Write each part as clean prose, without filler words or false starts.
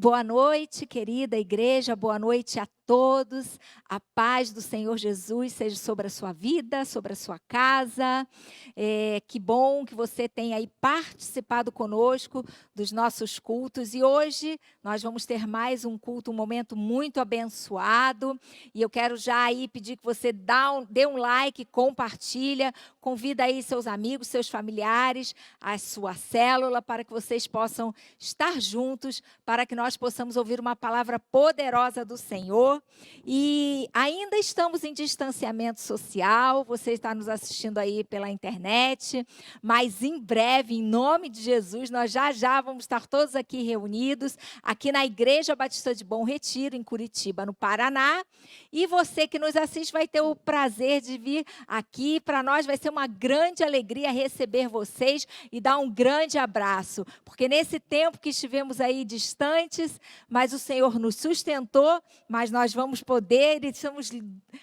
Boa noite, querida igreja, boa noite a todos. A paz do Senhor Jesus seja sobre a sua vida, sobre a sua casa. Que bom que você tenha aí participado conosco dos nossos cultos. E hoje nós vamos ter mais um culto, um momento muito abençoado. E eu quero já aí pedir que você dê um like, compartilha, convida aí seus amigos, seus familiares, a sua célula, para que vocês possam estar juntos, para que nós possamos ouvir uma palavra poderosa do Senhor. E ainda estamos em distanciamento social, você está nos assistindo aí pela internet, mas em breve, em nome de Jesus, nós já vamos estar todos aqui reunidos, aqui na Igreja Batista de Bom Retiro, em Curitiba, no Paraná. E você que nos assiste vai ter o prazer de vir aqui. Para nós vai ser uma grande alegria receber vocês e dar um grande abraço, porque nesse tempo que estivemos aí distantes, mas o Senhor nos sustentou, mas nós vamos poder e estamos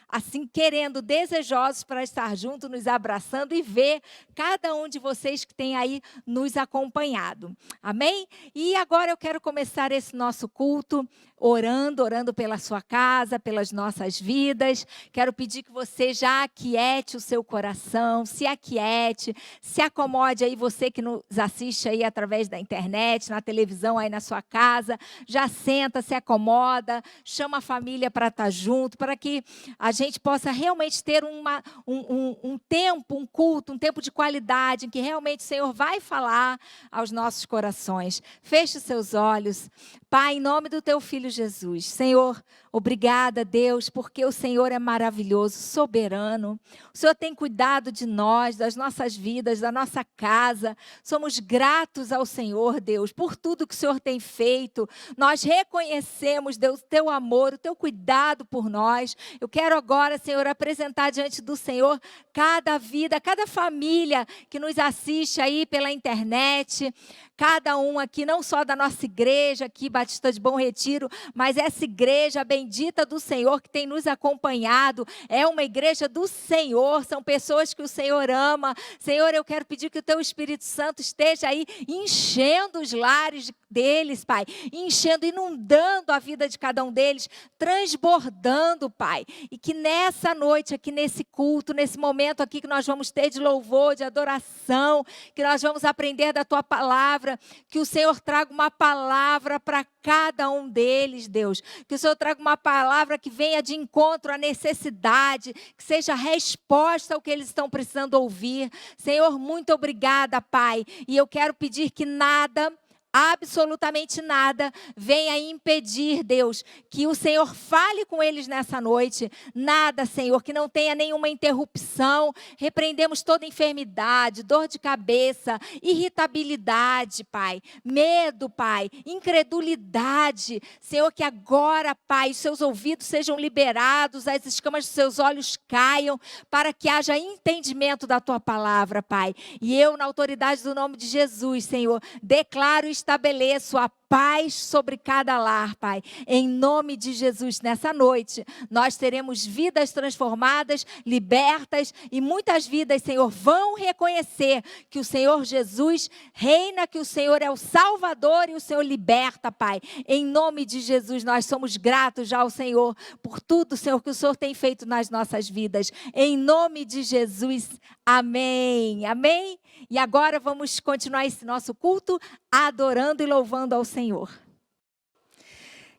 assim querendo, desejosos para estar juntos, nos abraçando e ver cada um de vocês que tem aí nos acompanhado. Amém? E agora eu quero começar esse nosso culto orando pela sua casa, pelas nossas vidas. Quero pedir que você já aquiete o seu coração, se aquiete, se acomode aí, você que nos assiste aí através da internet, na televisão, aí na sua casa, já senta, se acomoda, chama a família para estar junto, para que a gente possa realmente ter um tempo, um culto, um tempo de qualidade, em que realmente o Senhor vai falar aos nossos corações. Feche os seus olhos. Pai, em nome do teu Filho Jesus, Senhor, obrigada, Deus, porque o Senhor é maravilhoso, soberano. O Senhor tem cuidado de nós, das nossas vidas, da nossa casa. Somos gratos ao Senhor, Deus, por tudo que o Senhor tem feito. Nós reconhecemos, Deus, o teu amor, o teu cuidado por nós. Eu quero agora, Senhor, apresentar diante do Senhor cada vida, cada família que nos assiste aí pela internet, cada um aqui, não só da nossa igreja aqui, Batista de Bom Retiro, mas essa igreja bendita do Senhor que tem nos acompanhado, é uma igreja do Senhor, são pessoas que o Senhor ama. Senhor, eu quero pedir que o teu Espírito Santo esteja aí enchendo os lares deles, Pai, enchendo, inundando a vida de cada um deles, transbordando, Pai, e que nessa noite aqui, nesse culto, nesse momento aqui que nós vamos ter de louvor, de adoração, que nós vamos aprender da tua palavra, que o Senhor traga uma palavra para cada um deles, Deus, que o Senhor traga uma palavra que venha de encontro à necessidade, que seja resposta ao que eles estão precisando ouvir. Senhor, muito obrigada, Pai, e eu quero pedir que nada, absolutamente nada, venha impedir, Deus, que o Senhor fale com eles nessa noite. Nada, Senhor, que não tenha nenhuma interrupção. Repreendemos toda enfermidade, dor de cabeça, irritabilidade, Pai, medo, Pai, incredulidade. Senhor, que agora, Pai, os seus ouvidos sejam liberados, as escamas dos seus olhos caiam, para que haja entendimento da tua palavra, Pai. E eu, na autoridade do nome de Jesus, Senhor, declaro e estabeleço a paz sobre cada lar, Pai. Em nome de Jesus, nessa noite, nós teremos vidas transformadas, libertas, e muitas vidas, Senhor, vão reconhecer que o Senhor Jesus reina, que o Senhor é o Salvador e o Senhor liberta, Pai. Em nome de Jesus, nós somos gratos já ao Senhor por tudo, Senhor, que o Senhor tem feito nas nossas vidas. Em nome de Jesus, amém. Amém? E agora vamos continuar esse nosso culto adorando e louvando ao Senhor.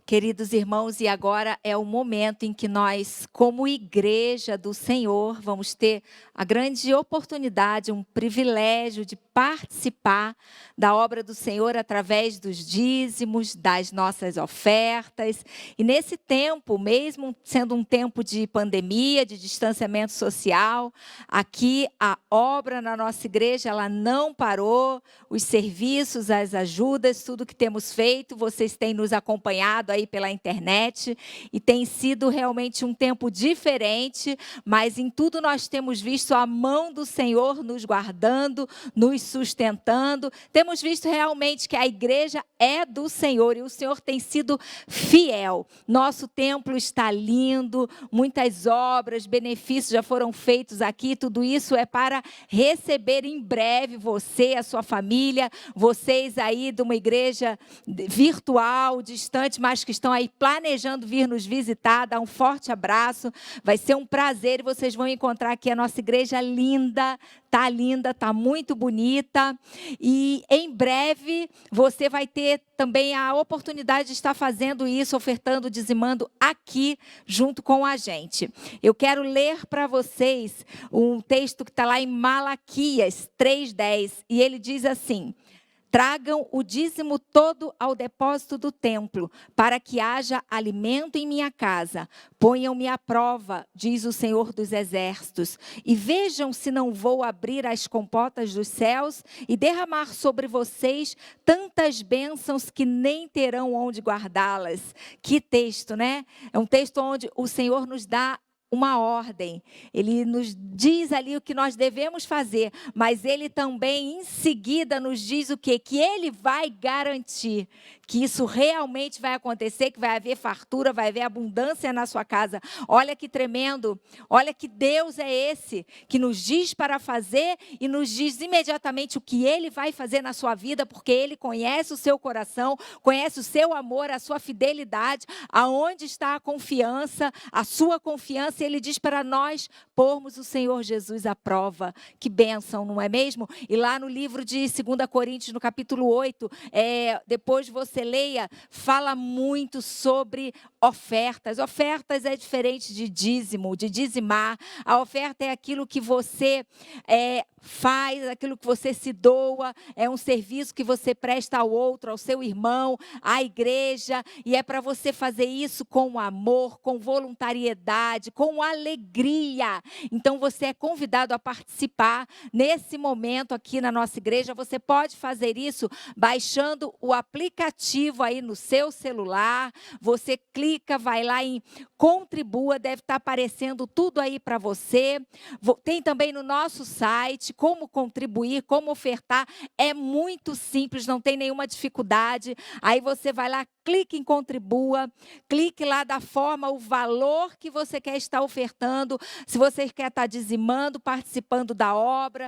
Queridos irmãos, e agora é o momento em que nós, como igreja do Senhor, vamos ter a grande oportunidade, um privilégio de participar da obra do Senhor através dos dízimos, das nossas ofertas. E nesse tempo, mesmo sendo um tempo de pandemia, de distanciamento social, aqui a obra na nossa igreja, ela não parou. Os serviços, as ajudas, tudo que temos feito, vocês têm nos acompanhado aí pela internet, e tem sido realmente um tempo diferente, mas em tudo nós temos visto a mão do Senhor nos guardando, nos sustentando. Temos visto realmente que a igreja é do Senhor e o Senhor tem sido fiel. Nosso templo está lindo, muitas obras, benefícios já foram feitos aqui, tudo isso é para receber em breve você, a sua família, vocês aí de uma igreja virtual, distante, mas que estão aí planejando vir nos visitar, dar um forte abraço, vai ser um prazer e vocês vão encontrar aqui a nossa igreja linda, tá muito bonita, e em breve você vai ter também a oportunidade de estar fazendo isso, ofertando, dizimando aqui junto com a gente. Eu quero ler para vocês um texto que está lá em Malaquias 3:10, e ele diz assim: tragam o dízimo todo ao depósito do templo, para que haja alimento em minha casa. Ponham-me à prova, diz o Senhor dos Exércitos, e vejam se não vou abrir as comportas dos céus e derramar sobre vocês tantas bênçãos que nem terão onde guardá-las. Que texto, né? É um texto onde o Senhor nos dá uma ordem, ele nos diz ali o que nós devemos fazer, mas ele também em seguida nos diz o quê? Que ele vai garantir que isso realmente vai acontecer, que vai haver fartura, vai haver abundância na sua casa. Olha que tremendo, olha que Deus é esse, que nos diz para fazer e nos diz imediatamente o que ele vai fazer na sua vida, porque ele conhece o seu coração, conhece o seu amor, a sua fidelidade, aonde está a confiança, a sua confiança. Ele diz para nós pormos o Senhor Jesus à prova. Que bênção, não é mesmo? E lá no livro de 2 Coríntios, no capítulo 8, depois você leia, fala muito sobre ofertas. Ofertas é diferente de dízimo, de dizimar. A oferta é aquilo que você faz, aquilo que você se doa, é um serviço que você presta ao outro, ao seu irmão, à igreja, e é para você fazer isso com amor, com voluntariedade, com alegria. Então você é convidado a participar nesse momento aqui na nossa igreja. Você pode fazer isso baixando o aplicativo aí no seu celular. Você clica, vai lá em contribua, deve estar aparecendo tudo aí para você. Tem também no nosso site como contribuir, como ofertar. É muito simples, não tem nenhuma dificuldade. Aí você vai lá, clique em contribua, clique lá da forma, o valor que você quer estar ofertando. Se você quer estar dizimando, participando da obra,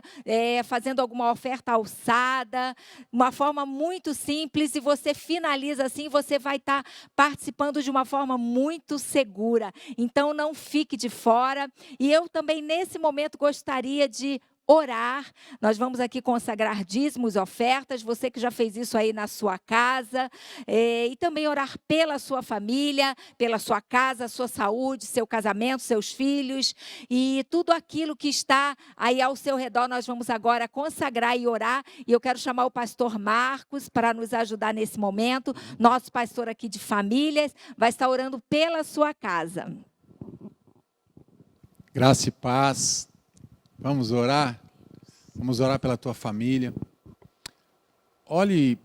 fazendo alguma oferta alçada, uma forma muito simples, e você finaliza assim, você vai estar participando de uma forma muito segura. Então não fique de fora. E eu também nesse momento gostaria de orar. Nós vamos aqui consagrar dízimos, ofertas, você que já fez isso aí na sua casa, e também orar pela sua família, pela sua casa, sua saúde, seu casamento, seus filhos, e tudo aquilo que está aí ao seu redor. Nós vamos agora consagrar e orar, e eu quero chamar o pastor Marcos para nos ajudar nesse momento. Nosso pastor aqui de famílias vai estar orando pela sua casa. Graça e paz. Vamos orar? Vamos orar pela tua família. Olhe,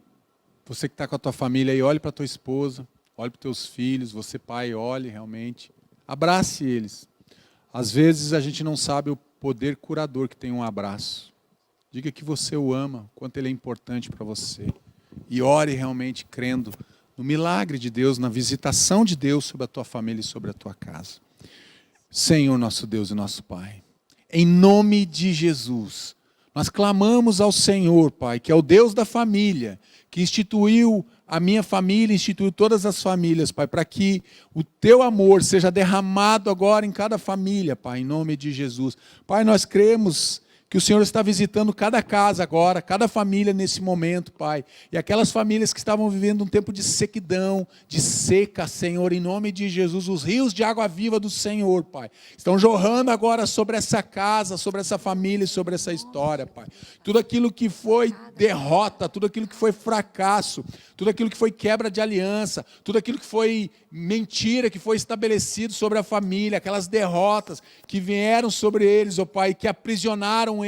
você que está com a tua família aí, olhe para a tua esposa, olhe para os teus filhos, você pai, olhe realmente. Abrace eles. Às vezes a gente não sabe o poder curador que tem um abraço. Diga que você o ama, quanto ele é importante para você. E ore realmente crendo no milagre de Deus, na visitação de Deus sobre a tua família e sobre a tua casa. Senhor, nosso Deus e nosso Pai, em nome de Jesus, nós clamamos ao Senhor, Pai, que é o Deus da família, que instituiu a minha família, instituiu todas as famílias, Pai, para que o teu amor seja derramado agora em cada família, Pai, em nome de Jesus. Pai, nós cremos que o Senhor está visitando cada casa agora, cada família nesse momento, Pai. E aquelas famílias que estavam vivendo um tempo de sequidão, de seca, Senhor, em nome de Jesus, os rios de água viva do Senhor, Pai, estão jorrando agora sobre essa casa, sobre essa família e sobre essa história, Pai. Tudo aquilo que foi derrota, tudo aquilo que foi fracasso, tudo aquilo que foi quebra de aliança, tudo aquilo que foi mentira, que foi estabelecido sobre a família, aquelas derrotas que vieram sobre eles, ó Pai, que aprisionaram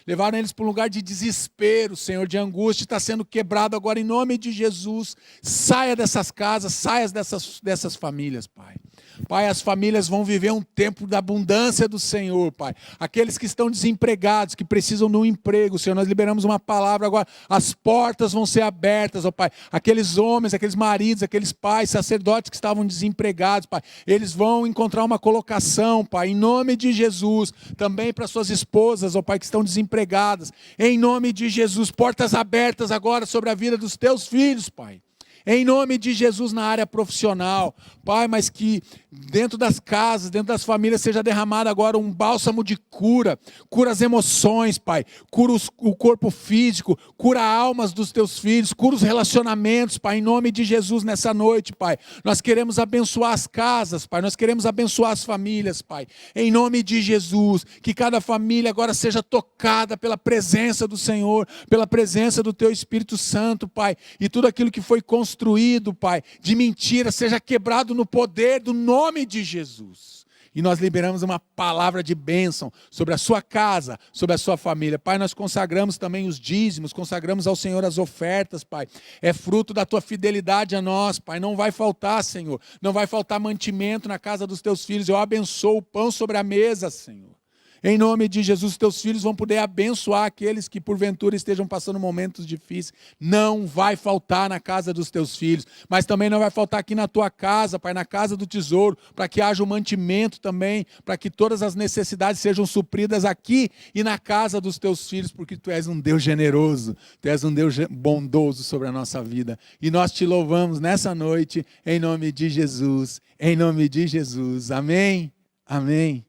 levaram eles para um lugar de desespero, Senhor, de angústia, está sendo quebrado agora em nome de Jesus. Saia dessas casas, saia dessas famílias, Pai. Pai, as famílias vão viver um tempo da abundância do Senhor, Pai. Aqueles que estão desempregados, que precisam de um emprego, Senhor, nós liberamos uma palavra agora, as portas vão ser abertas, ó Pai. Aqueles homens, aqueles maridos, aqueles pais, sacerdotes que estavam desempregados, Pai, eles vão encontrar uma colocação, Pai, em nome de Jesus. Também para suas esposas, ó Pai, que estão desempregadas, em nome de Jesus, portas abertas agora sobre a vida dos teus filhos, Pai. Em nome de Jesus na área profissional, Pai, mas que dentro das casas, dentro das famílias seja derramado agora um bálsamo de cura, cura as emoções, Pai, cura o corpo físico, cura almas dos teus filhos, cura os relacionamentos, Pai, em nome de Jesus nessa noite, Pai. Nós queremos abençoar as casas, Pai, nós queremos abençoar as famílias, Pai, em nome de Jesus, que cada família agora seja tocada pela presença do Senhor, pela presença do Teu Espírito Santo, Pai, e tudo aquilo que foi construído, Pai, de mentira, seja quebrado no poder do nome de Jesus. E nós liberamos uma palavra de bênção sobre a sua casa, sobre a sua família. Pai, nós consagramos também os dízimos, consagramos ao Senhor as ofertas, Pai. É fruto da tua fidelidade a nós, Pai. Não vai faltar, Senhor. Não vai faltar mantimento na casa dos teus filhos. Eu abençoo o pão sobre a mesa, Senhor. Em nome de Jesus, teus filhos vão poder abençoar aqueles que porventura estejam passando momentos difíceis. Não vai faltar na casa dos teus filhos, mas também não vai faltar aqui na tua casa, Pai, na casa do tesouro, para que haja um mantimento também, para que todas as necessidades sejam supridas aqui e na casa dos teus filhos, porque tu és um Deus generoso, tu és um Deus bondoso sobre a nossa vida. E nós te louvamos nessa noite, em nome de Jesus, em nome de Jesus. Amém, amém.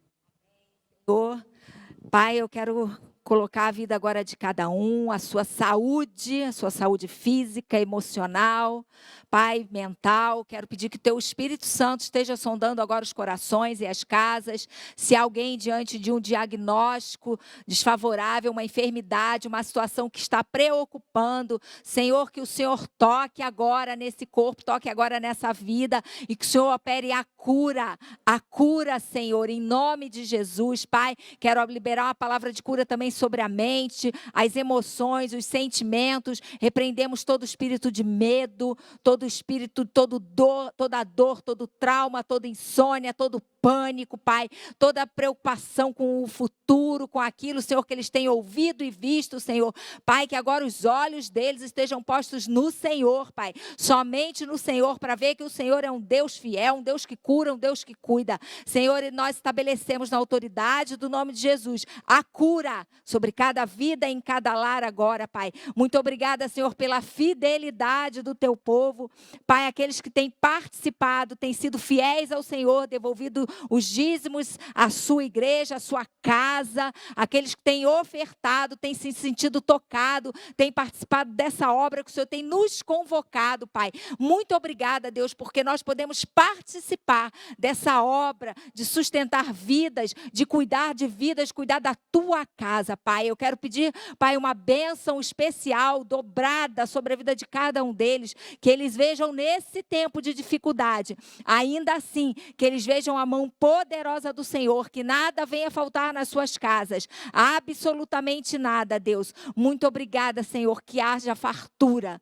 Pai, eu quero colocar a vida agora de cada um, a sua saúde física, emocional, Pai, mental. Quero pedir que Teu Espírito Santo esteja sondando agora os corações e as casas. Se alguém diante de um diagnóstico desfavorável, uma enfermidade, uma situação que está preocupando, Senhor, que o Senhor toque agora nesse corpo, toque agora nessa vida e que o Senhor opere a cura, Senhor, em nome de Jesus, Pai. Quero liberar uma palavra de cura também sobre a mente, as emoções, os sentimentos. Repreendemos todo espírito de medo, todo espírito, toda dor, todo trauma, toda insônia, todo pânico, Pai, toda preocupação com o futuro, com aquilo, Senhor, que eles têm ouvido e visto, Senhor. Pai, que agora os olhos deles estejam postos no Senhor, Pai, somente no Senhor, para ver que o Senhor é um Deus fiel, um Deus que cura, um Deus que cuida. Senhor, e nós estabelecemos na autoridade do nome de Jesus a cura sobre cada vida, em cada lar agora, Pai. Muito obrigada, Senhor, pela fidelidade do Teu povo. Pai, aqueles que têm participado, têm sido fiéis ao Senhor, devolvido os dízimos à sua igreja, à sua casa, aqueles que têm ofertado, têm se sentido tocado, têm participado dessa obra que o Senhor tem nos convocado, Pai. Muito obrigada, Deus, porque nós podemos participar dessa obra de sustentar vidas, de cuidar de vidas, cuidar da Tua casa, Pai. Eu quero pedir, Pai, uma bênção especial, dobrada sobre a vida de cada um deles, que eles vejam nesse tempo de dificuldade, ainda assim, que eles vejam a mão poderosa do Senhor, que nada venha faltar nas suas casas, absolutamente nada, Deus. Muito obrigada, Senhor, que haja fartura,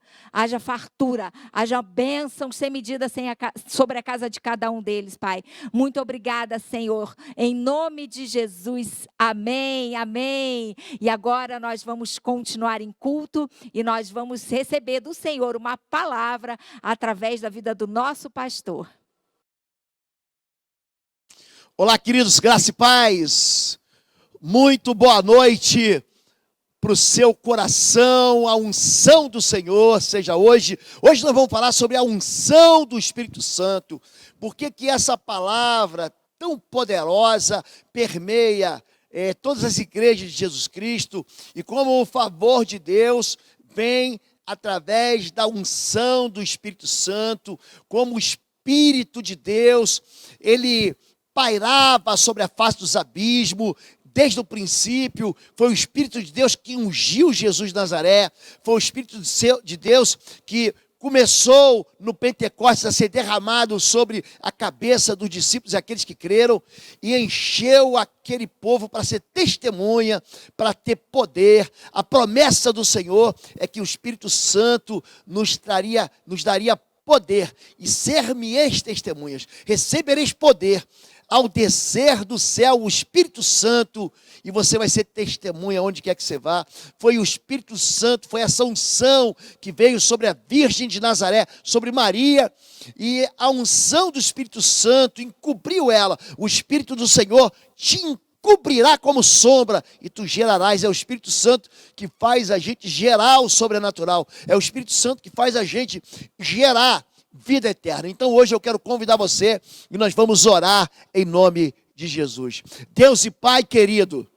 haja bênção sem medida sobre a casa de cada um deles, Pai. Muito obrigada, Senhor, em nome de Jesus, amém, amém. E agora nós vamos continuar em culto e nós vamos receber do Senhor uma palavra através da vida do nosso pastor. Olá, queridos, graça e paz. Muito boa noite para o seu coração, a unção do Senhor seja hoje. Hoje nós vamos falar sobre a unção do Espírito Santo. Por que essa palavra tão poderosa permeia todas as igrejas de Jesus Cristo e como o favor de Deus vem através da unção do Espírito Santo, como o Espírito de Deus, ele pairava sobre a face dos abismos. Desde o princípio, foi o Espírito de Deus que ungiu Jesus de Nazaré, foi o Espírito de Deus que começou no Pentecostes a ser derramado sobre a cabeça dos discípulos e aqueles que creram, e encheu aquele povo para ser testemunha, para ter poder. A promessa do Senhor é que o Espírito Santo nos daria poder, e ser-me-eis testemunhas, recebereis poder ao descer do céu o Espírito Santo, e você vai ser testemunha onde quer que você vá. Foi o Espírito Santo, foi essa unção que veio sobre a Virgem de Nazaré, sobre Maria, e a unção do Espírito Santo encobriu ela. O Espírito do Senhor te encobrirá como sombra, e tu gerarás. É o Espírito Santo que faz a gente gerar o sobrenatural, é o Espírito Santo que faz a gente gerar vida eterna. Então hoje eu quero convidar você e nós vamos orar em nome de Jesus. Deus e Pai querido,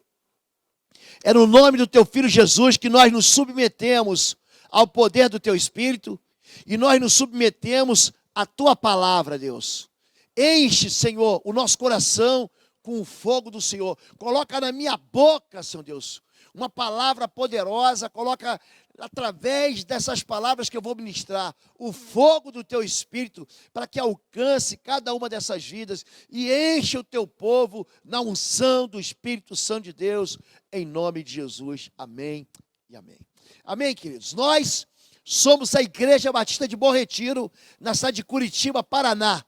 é no nome do Teu Filho Jesus que nós nos submetemos ao poder do Teu Espírito e nós nos submetemos à Tua palavra, Deus. Enche, Senhor, o nosso coração com o fogo do Senhor. Coloca na minha boca, Senhor Deus, uma palavra poderosa. Coloca através dessas palavras que eu vou ministrar o fogo do Teu Espírito, para que alcance cada uma dessas vidas e enche o Teu povo na unção do Espírito Santo de Deus, em nome de Jesus. Amém e amém. Amém, queridos. Nós somos a Igreja Batista de Bom Retiro, na cidade de Curitiba, Paraná.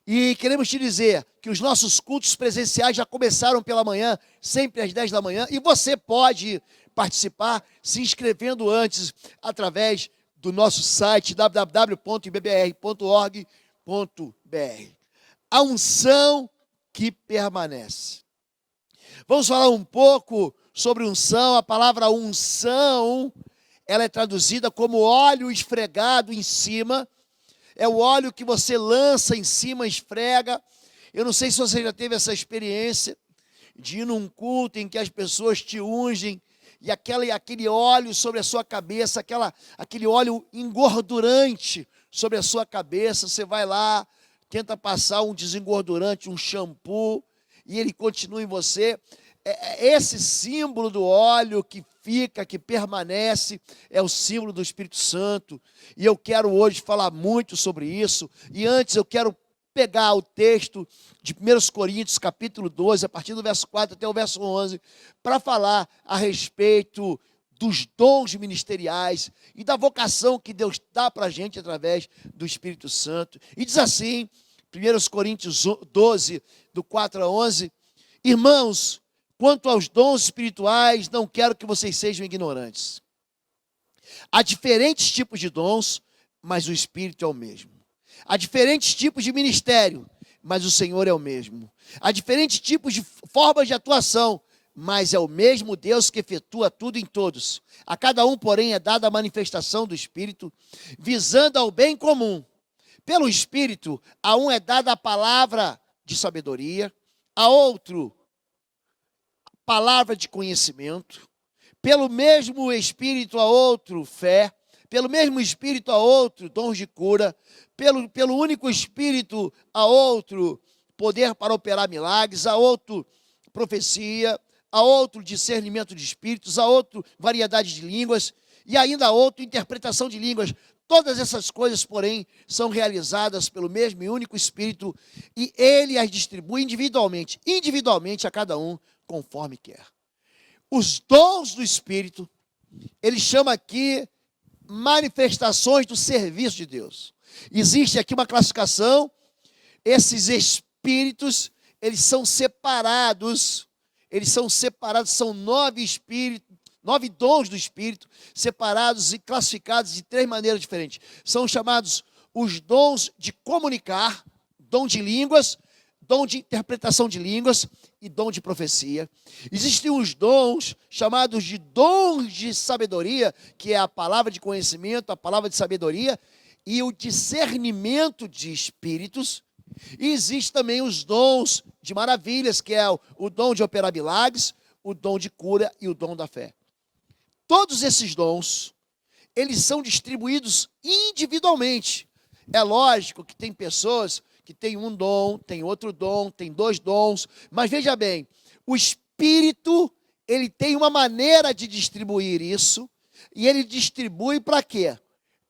E queremos te dizer que os nossos cultos presenciais já começaram pela manhã, sempre às 10 da manhã, e você pode participar se inscrevendo antes através do nosso site www.ibbr.org.br. A unção que permanece. Vamos falar um pouco sobre unção. A palavra unção, ela é traduzida como óleo esfregado em cima. É o óleo que você lança em cima, esfrega. Eu não sei se você já teve essa experiência de ir num culto em que as pessoas te ungem e aquele óleo sobre a sua cabeça, aquele óleo engordurante sobre a sua cabeça. Você vai lá, tenta passar um desengordurante, um shampoo, e ele continua em você. Esse símbolo do óleo que fica, que permanece, é o símbolo do Espírito Santo. E eu quero hoje falar muito sobre isso. E antes eu quero pegar o texto de 1 Coríntios, capítulo 12, a partir do verso 4 até o verso 11, para falar a respeito dos dons ministeriais e da vocação que Deus dá para a gente através do Espírito Santo. E diz assim, 1 Coríntios 12, do 4 a 11, irmãos, quanto aos dons espirituais, não quero que vocês sejam ignorantes. Há diferentes tipos de dons, mas o Espírito é o mesmo. Há diferentes tipos de ministério, mas o Senhor é o mesmo. Há diferentes tipos de formas de atuação, mas é o mesmo Deus que efetua tudo em todos. A cada um, porém, é dada a manifestação do Espírito, visando ao bem comum. Pelo Espírito, a um é dada a palavra de sabedoria, a outro palavra de conhecimento, pelo mesmo Espírito a outro fé, pelo mesmo Espírito a outro dons de cura, pelo único Espírito a outro poder para operar milagres, a outro profecia, a outro discernimento de espíritos, a outro variedade de línguas e ainda a outro interpretação de línguas. Todas essas coisas, porém, são realizadas pelo mesmo e único Espírito e Ele as distribui individualmente a cada um, conforme quer. Os dons do Espírito, ele chama aqui manifestações do serviço de Deus. Existe aqui uma classificação, esses espíritos, eles são separados, são 9 espíritos, 9 dons do Espírito, separados e classificados de 3 maneiras diferentes. São chamados os dons de comunicar, dom de línguas, dom de interpretação de línguas e dom de profecia. Existem os dons chamados de dons de sabedoria, que é a palavra de conhecimento, a palavra de sabedoria e o discernimento de espíritos. E existem também os dons de maravilhas, que é o dom de operar milagres, o dom de cura e o dom da fé. Todos esses dons, eles são distribuídos individualmente. É lógico que tem pessoas que tem um dom, tem outro dom, tem 2 dons, mas veja bem, o Espírito, ele tem uma maneira de distribuir isso, e ele distribui para quê?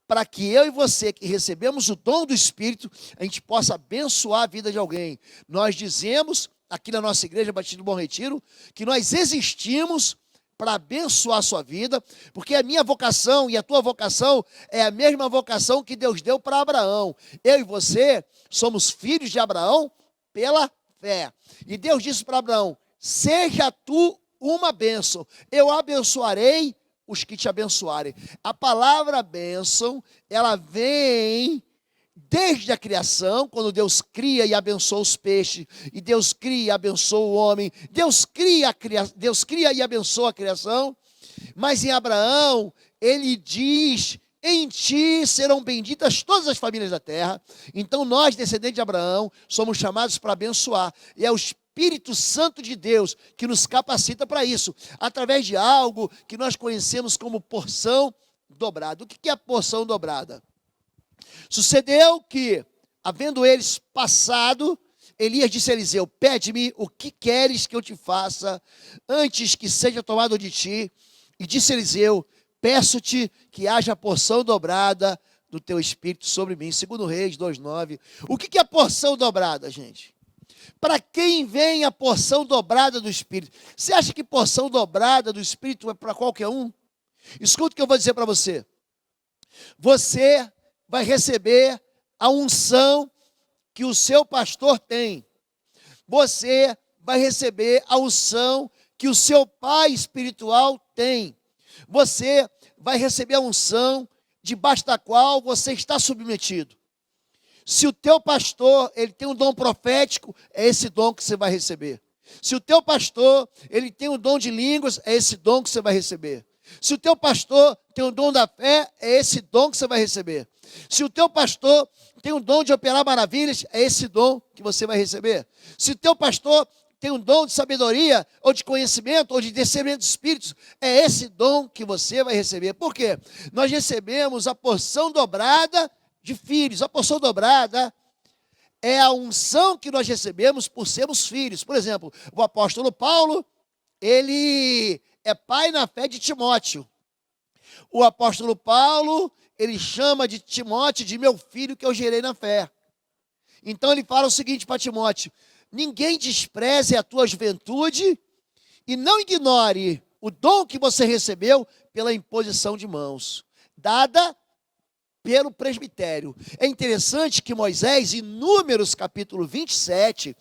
para que eu e você, que recebemos o dom do Espírito, a gente possa abençoar a vida de alguém. Nós dizemos, aqui na nossa igreja Batista do Bom Retiro, que nós existimos para abençoar a sua vida, porque a minha vocação e a tua vocação é a mesma vocação que Deus deu para Abraão. Eu e você somos filhos de Abraão pela fé. E Deus disse para Abraão: seja tu uma bênção, eu abençoarei os que te abençoarem. A palavra bênção, ela vem desde a criação, quando Deus cria e abençoa os peixes, e Deus cria e abençoa o homem, Deus cria e abençoa a criação, mas em Abraão, ele diz: em ti serão benditas todas as famílias da terra. Então nós, descendentes de Abraão, somos chamados para abençoar, e é o Espírito Santo de Deus que nos capacita para isso, através de algo que nós conhecemos como porção dobrada. O que é a porção dobrada? Sucedeu que, havendo eles passado, Elias disse a Eliseu: pede-me o que queres que eu te faça, antes que seja tomado de ti. E disse Eliseu: peço-te que haja porção dobrada do teu espírito sobre mim. 2 Reis 2:9. O que é a porção dobrada, gente? Para quem vem a porção dobrada do Espírito? Você acha que porção dobrada do Espírito é para qualquer um? Escuta o que eu vou dizer para você. Você vai receber a unção que o seu pastor tem. Você vai receber a unção que o seu pai espiritual tem. Você vai receber a unção debaixo da qual você está submetido. Se o teu pastor, ele tem um dom profético, é esse dom que você vai receber. Se o teu pastor, ele tem um dom de línguas, é esse dom que você vai receber. Se o teu pastor tem o dom da fé, é esse dom que você vai receber. Se o teu pastor tem o dom de operar maravilhas, é esse dom que você vai receber. Se o teu pastor tem um dom de sabedoria, ou de conhecimento, ou de discernimento de espíritos, é esse dom que você vai receber. Por quê? Nós recebemos a porção dobrada de filhos. A porção dobrada é a unção que nós recebemos por sermos filhos. Por exemplo, o apóstolo Paulo, ele é pai na fé de Timóteo. O apóstolo Paulo, ele chama de Timóteo de meu filho que eu gerei na fé. Então ele fala o seguinte para Timóteo: ninguém despreze a tua juventude e não ignore o dom que você recebeu pela imposição de mãos, dada pelo presbitério. É interessante que Moisés, em Números capítulo 27,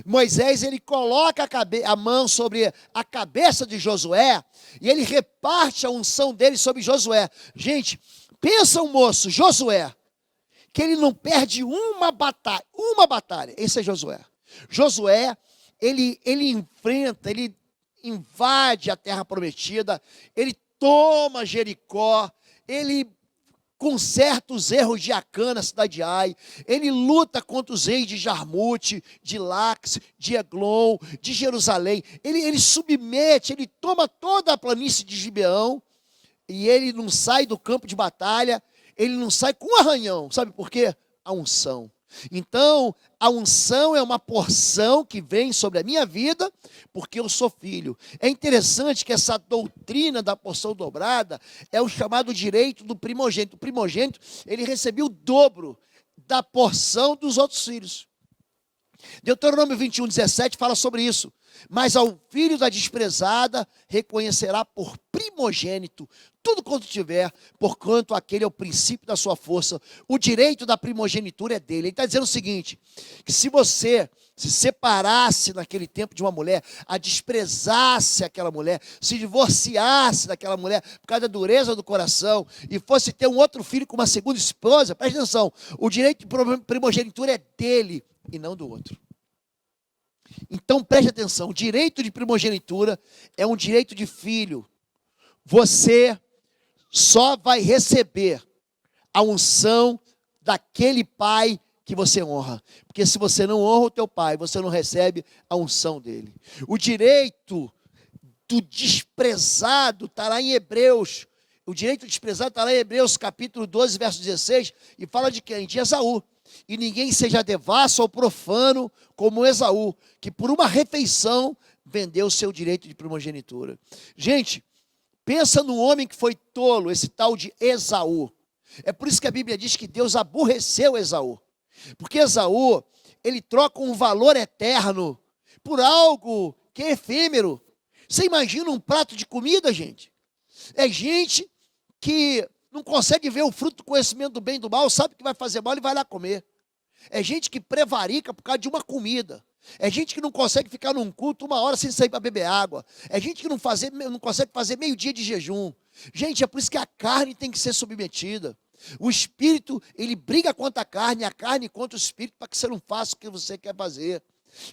Moisés ele coloca a mão sobre a cabeça de Josué e ele reparte a unção dele sobre Josué. Gente, pensa um moço, Josué, que ele não perde uma batalha. Esse é Josué. Josué, ele enfrenta, ele invade a terra prometida, ele toma Jericó, ele conserta os erros de Acã na cidade de Ai, ele luta contra os reis de Jarmute, de Lax, de Eglon, de Jerusalém, ele submete, ele toma toda a planície de Gibeão, e ele não sai do campo de batalha, ele não sai com um arranhão. Sabe por quê? A unção. Então, a unção é uma porção que vem sobre a minha vida, porque eu sou filho. É interessante que essa doutrina da porção dobrada é o chamado direito do primogênito. O primogênito, ele recebeu o dobro da porção dos outros filhos. Deuteronômio 21:17 fala sobre isso. Mas ao filho da desprezada reconhecerá por primogênito tudo quanto tiver, porquanto aquele é o princípio da sua força. O direito da primogenitura é dele. Ele está dizendo o seguinte, que se você se separasse naquele tempo de uma mulher, a desprezasse aquela mulher, se divorciasse daquela mulher por causa da dureza do coração e fosse ter um outro filho com uma segunda esposa, preste atenção, o direito de primogenitura é dele e não do outro. Então preste atenção, o direito de primogenitura é um direito de filho. Você só vai receber a unção daquele pai que você honra. Porque se você não honra o teu pai, você não recebe a unção dele. O direito do desprezado está lá em Hebreus. O direito desprezado está lá em Hebreus capítulo 12, verso 16, e fala de quem? De Esaú. E ninguém seja devasso ou profano como Esaú, que por uma refeição vendeu o seu direito de primogenitura. Gente, pensa no homem que foi tolo, esse tal de Esaú. É por isso que a Bíblia diz que Deus aborreceu Esaú. Porque Esaú, ele troca um valor eterno por algo que é efêmero. Você imagina um prato de comida, gente? É gente que não consegue ver o fruto do conhecimento do bem e do mal, sabe que vai fazer mal e vai lá comer. É gente que prevarica por causa de uma comida. É gente que não consegue ficar num culto 1 hora sem sair para beber água. É gente que não consegue fazer meio-dia de jejum. Gente, é por isso que a carne tem que ser submetida. O espírito, ele briga contra a carne contra o espírito, para que você não faça o que você quer fazer.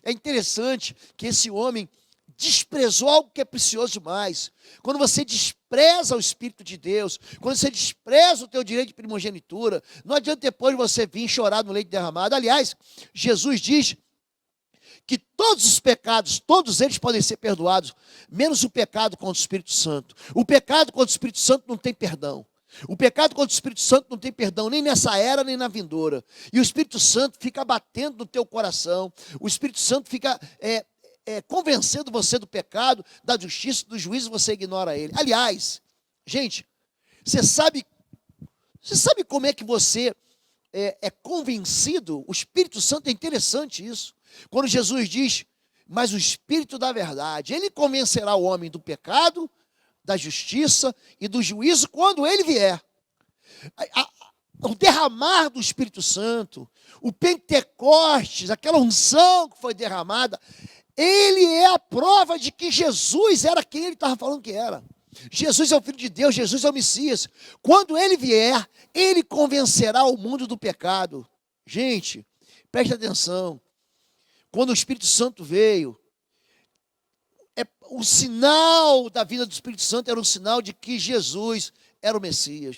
É interessante que esse homem desprezou algo que é precioso demais. Quando você despreza o Espírito de Deus, quando você despreza o teu direito de primogenitura, não adianta depois você vir chorar no leite derramado. Aliás, Jesus diz que todos os pecados, todos eles podem ser perdoados, menos o pecado contra o Espírito Santo. O pecado contra o Espírito Santo não tem perdão. O pecado contra o Espírito Santo não tem perdão, nem nessa era, nem na vindoura. E o Espírito Santo fica batendo no teu coração. O Espírito Santo fica convencendo você do pecado, da justiça, do juízo, você ignora ele. Aliás, gente, você sabe como é que você é convencido? O Espírito Santo, é interessante isso. Quando Jesus diz, mas o Espírito da verdade, ele convencerá o homem do pecado, da justiça e do juízo quando ele vier. O derramar do Espírito Santo, o Pentecostes, aquela unção que foi derramada, ele é a prova de que Jesus era quem ele estava falando que era. Jesus é o Filho de Deus, Jesus é o Messias. Quando ele vier, ele convencerá o mundo do pecado. Gente, preste atenção. Quando o Espírito Santo veio, o sinal da vida do Espírito Santo era um sinal de que Jesus era o Messias.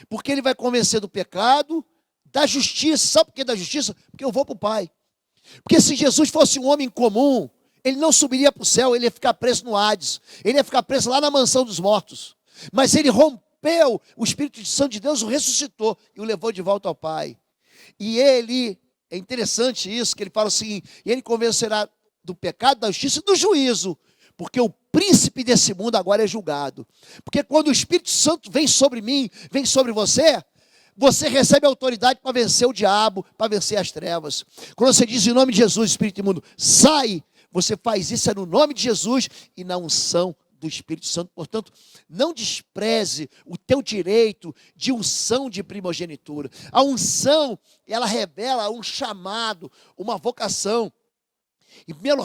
Porque ele vai convencer do pecado, da justiça. Sabe por que da justiça? Porque eu vou para o Pai. Porque se Jesus fosse um homem comum, ele não subiria para o céu, ele ia ficar preso no Hades. Ele ia ficar preso lá na mansão dos mortos. Mas ele rompeu, o Espírito Santo de Deus o ressuscitou e o levou de volta ao Pai. E ele, é interessante isso, que ele fala assim, e ele convencerá do pecado, da justiça e do juízo. Porque o príncipe desse mundo agora é julgado. Porque quando o Espírito Santo vem sobre mim, vem sobre você, você recebe autoridade para vencer o diabo, para vencer as trevas. Quando você diz em nome de Jesus, Espírito imundo, sai, você faz isso no nome de Jesus e na unção do Espírito Santo. Portanto, não despreze o teu direito de unção de primogenitura. A unção, ela revela um chamado, uma vocação. Em 1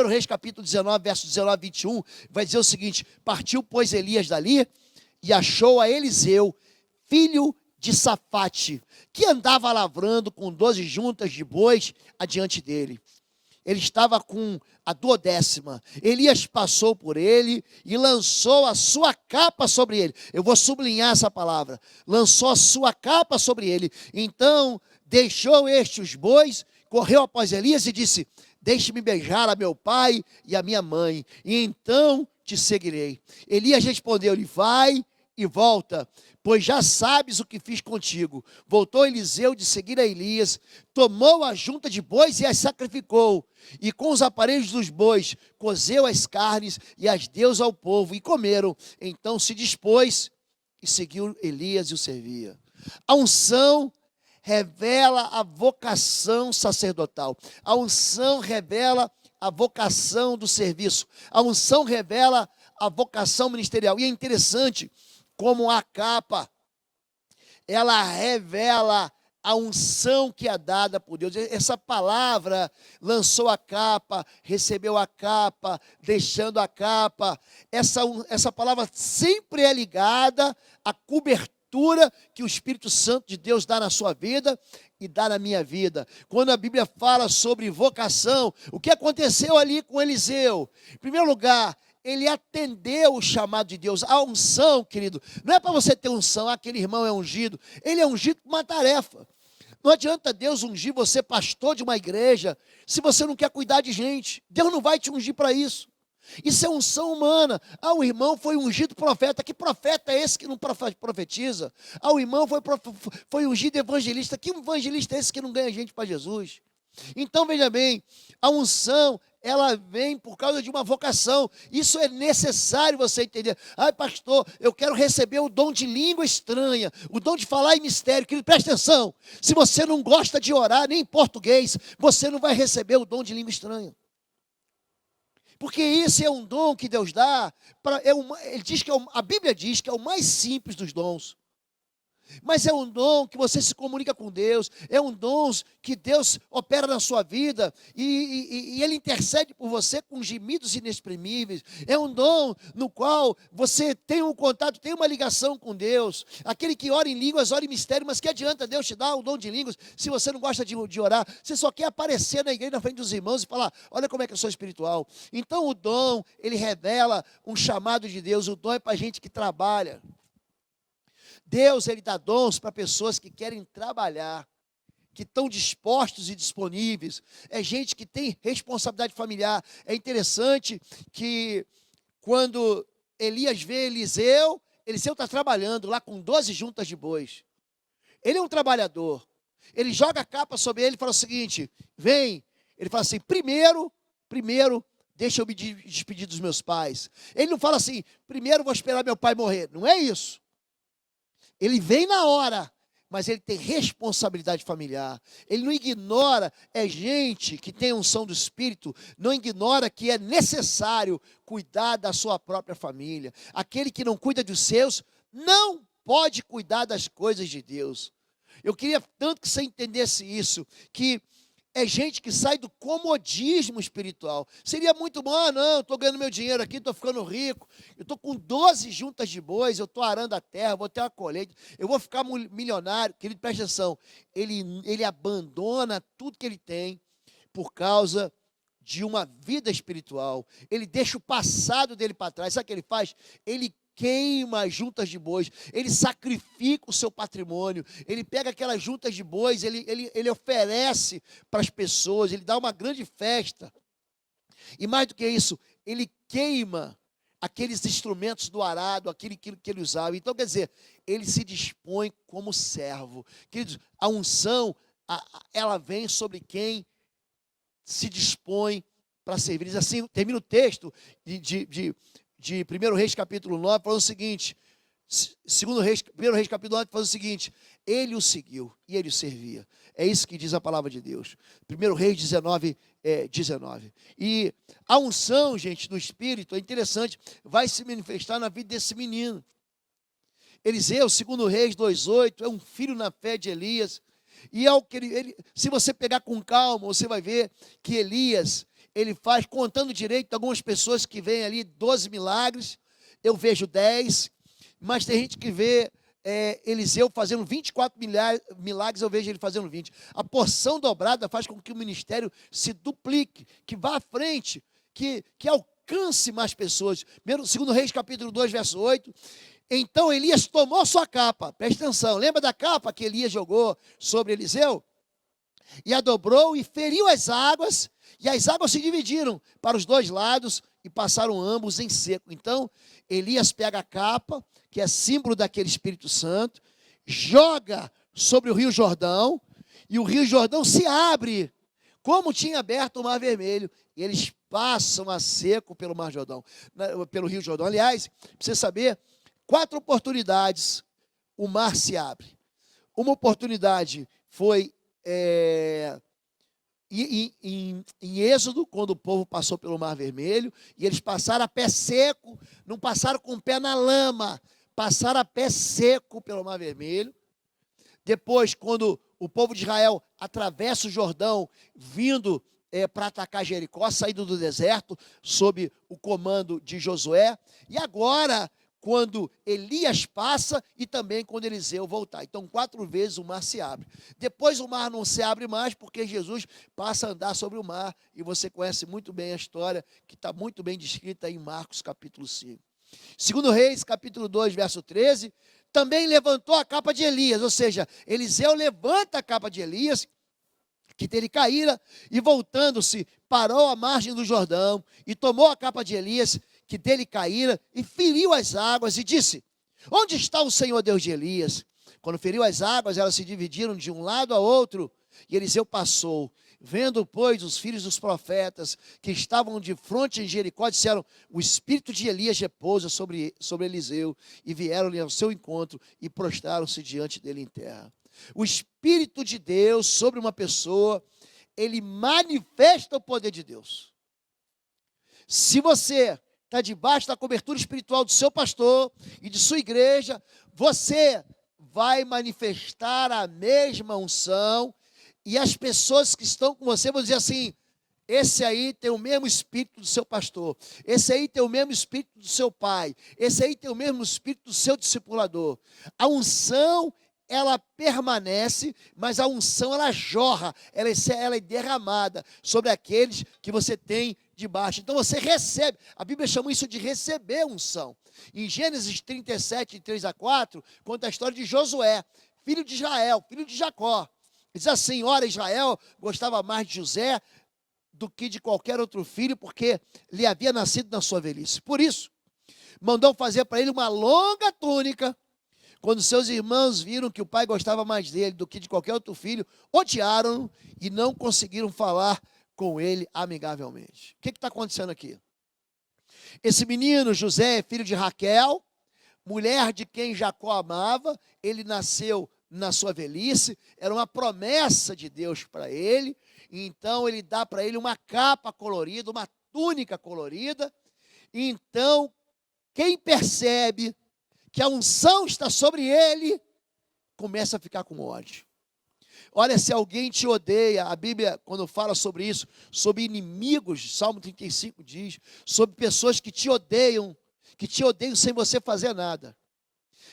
Reis capítulo 19, versos 19 a 21, vai dizer o seguinte, partiu, pois, Elias dali e achou a Eliseu, filho de Safate, que andava lavrando com 12 juntas de bois adiante dele. Ele estava com a 12ª. Elias passou por ele e lançou a sua capa sobre ele. Eu vou sublinhar essa palavra. Lançou a sua capa sobre ele. Então, deixou os bois, correu após Elias e disse, deixe-me beijar a meu pai e a minha mãe, e então te seguirei. Elias respondeu-lhe, vai e volta, pois já sabes o que fiz contigo. Voltou Eliseu de seguir a Elias, tomou a junta de bois e as sacrificou, e com os aparelhos dos bois cozeu as carnes e as deu ao povo, e comeram. Então se dispôs e seguiu Elias e o servia. A unção revela a vocação sacerdotal. A unção revela a vocação do serviço. A unção revela a vocação ministerial. E é interessante como a capa, ela revela a unção que é dada por Deus. Essa palavra, lançou a capa, recebeu a capa, deixando a capa. Essa palavra sempre é ligada à cobertura que o Espírito Santo de Deus dá na sua vida e dá na minha vida. Quando a Bíblia fala sobre vocação, o que aconteceu ali com Eliseu? Em primeiro lugar, ele atendeu o chamado de Deus. A unção, querido, não é para você ter unção, aquele irmão é ungido. Ele é ungido com uma tarefa. Não adianta Deus ungir você pastor de uma igreja se você não quer cuidar de gente. Deus não vai te ungir para isso. Isso é unção humana. O irmão foi ungido profeta. Que profeta é esse que não profetiza? O irmão foi ungido evangelista. Que evangelista é esse que não ganha gente para Jesus? Então, veja bem, a unção, ela vem por causa de uma vocação. Isso é necessário você entender. Ai, pastor, eu quero receber o dom de língua estranha, o dom de falar em mistério. Querido, presta atenção. Se você não gosta de orar nem em português, você não vai receber o dom de língua estranha. Porque esse é um dom que Deus dá. Ele diz que a Bíblia diz que é o mais simples dos dons. Mas é um dom que você se comunica com Deus, é um dom que Deus opera na sua vida e Ele intercede por você com gemidos inexprimíveis. É um dom no qual você tem um contato, tem uma ligação com Deus. Aquele que ora em línguas, ora em mistério, mas que adianta Deus te dar o dom de línguas se você não gosta de orar? Você só quer aparecer na igreja, na frente dos irmãos e falar, olha como é que eu sou espiritual. Então o dom, ele revela um chamado de Deus, o dom é para gente que trabalha. Deus, ele dá dons para pessoas que querem trabalhar, que estão dispostos e disponíveis. É gente que tem responsabilidade familiar. É interessante que quando Elias vê Eliseu está trabalhando lá com 12 juntas de bois. Ele é um trabalhador. Ele joga a capa sobre ele e fala o seguinte, vem. Ele fala assim, primeiro, deixa eu me despedir dos meus pais. Ele não fala assim, primeiro vou esperar meu pai morrer. Não é isso. Ele vem na hora, mas ele tem responsabilidade familiar. Ele não ignora, é gente que tem unção do Espírito, não ignora que é necessário cuidar da sua própria família. Aquele que não cuida dos seus, não pode cuidar das coisas de Deus. Eu queria tanto que você entendesse isso, que é gente que sai do comodismo espiritual. Seria muito bom, não, estou ganhando meu dinheiro aqui, estou ficando rico, eu estou com 12 juntas de bois, eu estou arando a terra, vou ter uma colheita, eu vou ficar milionário. Querido, presta atenção, ele abandona tudo que ele tem por causa de uma vida espiritual. Ele deixa o passado dele para trás. Sabe o que ele faz? Ele queima as juntas de bois, ele sacrifica o seu patrimônio, ele pega aquelas juntas de bois, ele oferece para as pessoas, ele dá uma grande festa. E mais do que isso, ele queima aqueles instrumentos do arado, aquele que ele usava. Então, quer dizer, ele se dispõe como servo. Queridos, a unção, ela vem sobre quem se dispõe para servir. Diz assim, termina o texto de 1 Reis capítulo 9, falando o seguinte, 1 Reis capítulo 9 falando o seguinte, ele o seguiu e ele o servia. É isso que diz a palavra de Deus. 1 Reis 19. E a unção, gente, do Espírito, é interessante, vai se manifestar na vida desse menino. Eliseu, 2 Reis 2,8, é um filho na fé de Elias. E se você pegar com calma, você vai ver que Elias, ele faz, contando direito, algumas pessoas que veem ali 12 milagres, eu vejo 10, mas tem gente que vê Eliseu fazendo 24 milagres, eu vejo ele fazendo 20. A porção dobrada faz com que o ministério se duplique, que vá à frente, que alcance mais pessoas. 2 Reis capítulo 2, verso 8, então Elias tomou sua capa, presta atenção, lembra da capa que Elias jogou sobre Eliseu? E a dobrou e feriu as águas, e as águas se dividiram para os dois lados e passaram ambos em seco. Então, Elias pega a capa, que é símbolo daquele Espírito Santo, joga sobre o Rio Jordão, e o Rio Jordão se abre, como tinha aberto o Mar Vermelho, e eles passam a seco pelo pelo Rio Jordão. Aliás, para você saber, 4 oportunidades o mar se abre. Uma oportunidade foi em Êxodo, quando o povo passou pelo Mar Vermelho, e eles passaram a pé seco, não passaram com o pé na lama, passaram a pé seco pelo Mar Vermelho. Depois, quando o povo de Israel atravessa o Jordão, vindo para atacar Jericó, saindo do deserto, sob o comando de Josué. E agora, quando Elias passa e também quando Eliseu voltar. Então, 4 vezes o mar se abre. Depois o mar não se abre mais, porque Jesus passa a andar sobre o mar. E você conhece muito bem a história, que está muito bem descrita em Marcos capítulo 5. 2 Reis capítulo 2, verso 13, também levantou a capa de Elias. Ou seja, Eliseu levanta a capa de Elias, que dele caíra, e voltando-se, parou à margem do Jordão, e tomou a capa de Elias, que dele caíra, e feriu as águas, e disse, onde está o Senhor Deus de Elias? Quando feriu as águas, elas se dividiram de um lado a outro, e Eliseu passou. Vendo, pois, os filhos dos profetas que estavam de frente em Jericó, disseram: o espírito de Elias repousa sobre Eliseu. E vieram-lhe ao seu encontro e prostraram-se diante dele em terra. O Espírito de Deus sobre uma pessoa, ele manifesta o poder de Deus. Se você está debaixo da cobertura espiritual do seu pastor e de sua igreja, você vai manifestar a mesma unção, e as pessoas que estão com você vão dizer assim: esse aí tem o mesmo espírito do seu pastor, esse aí tem o mesmo espírito do seu pai, esse aí tem o mesmo espírito do seu discipulador. A unção, ela permanece, mas a unção, ela jorra, ela é derramada sobre aqueles que você tem debaixo. Então você recebe, a Bíblia chama isso de receber unção. Em Gênesis 37, 3-4, conta a história de Josué, filho de Israel, filho de Jacó. Diz assim: ora, Israel gostava mais de José do que de qualquer outro filho, porque lhe havia nascido na sua velhice. Por isso, mandou fazer para ele uma longa túnica. Quando seus irmãos viram que o pai gostava mais dele do que de qualquer outro filho, odiaram-no e não conseguiram falar com ele amigavelmente. O que está acontecendo aqui? Esse menino, José, é filho de Raquel, mulher de quem Jacó amava. Ele nasceu na sua velhice, era uma promessa de Deus para ele. Então ele dá para ele uma capa colorida, uma túnica colorida. Então, quem percebe que a unção está sobre ele, começa a ficar com ódio. Olha, se alguém te odeia, a Bíblia, quando fala sobre isso, sobre inimigos, Salmo 35 diz, sobre pessoas que te odeiam sem você fazer nada.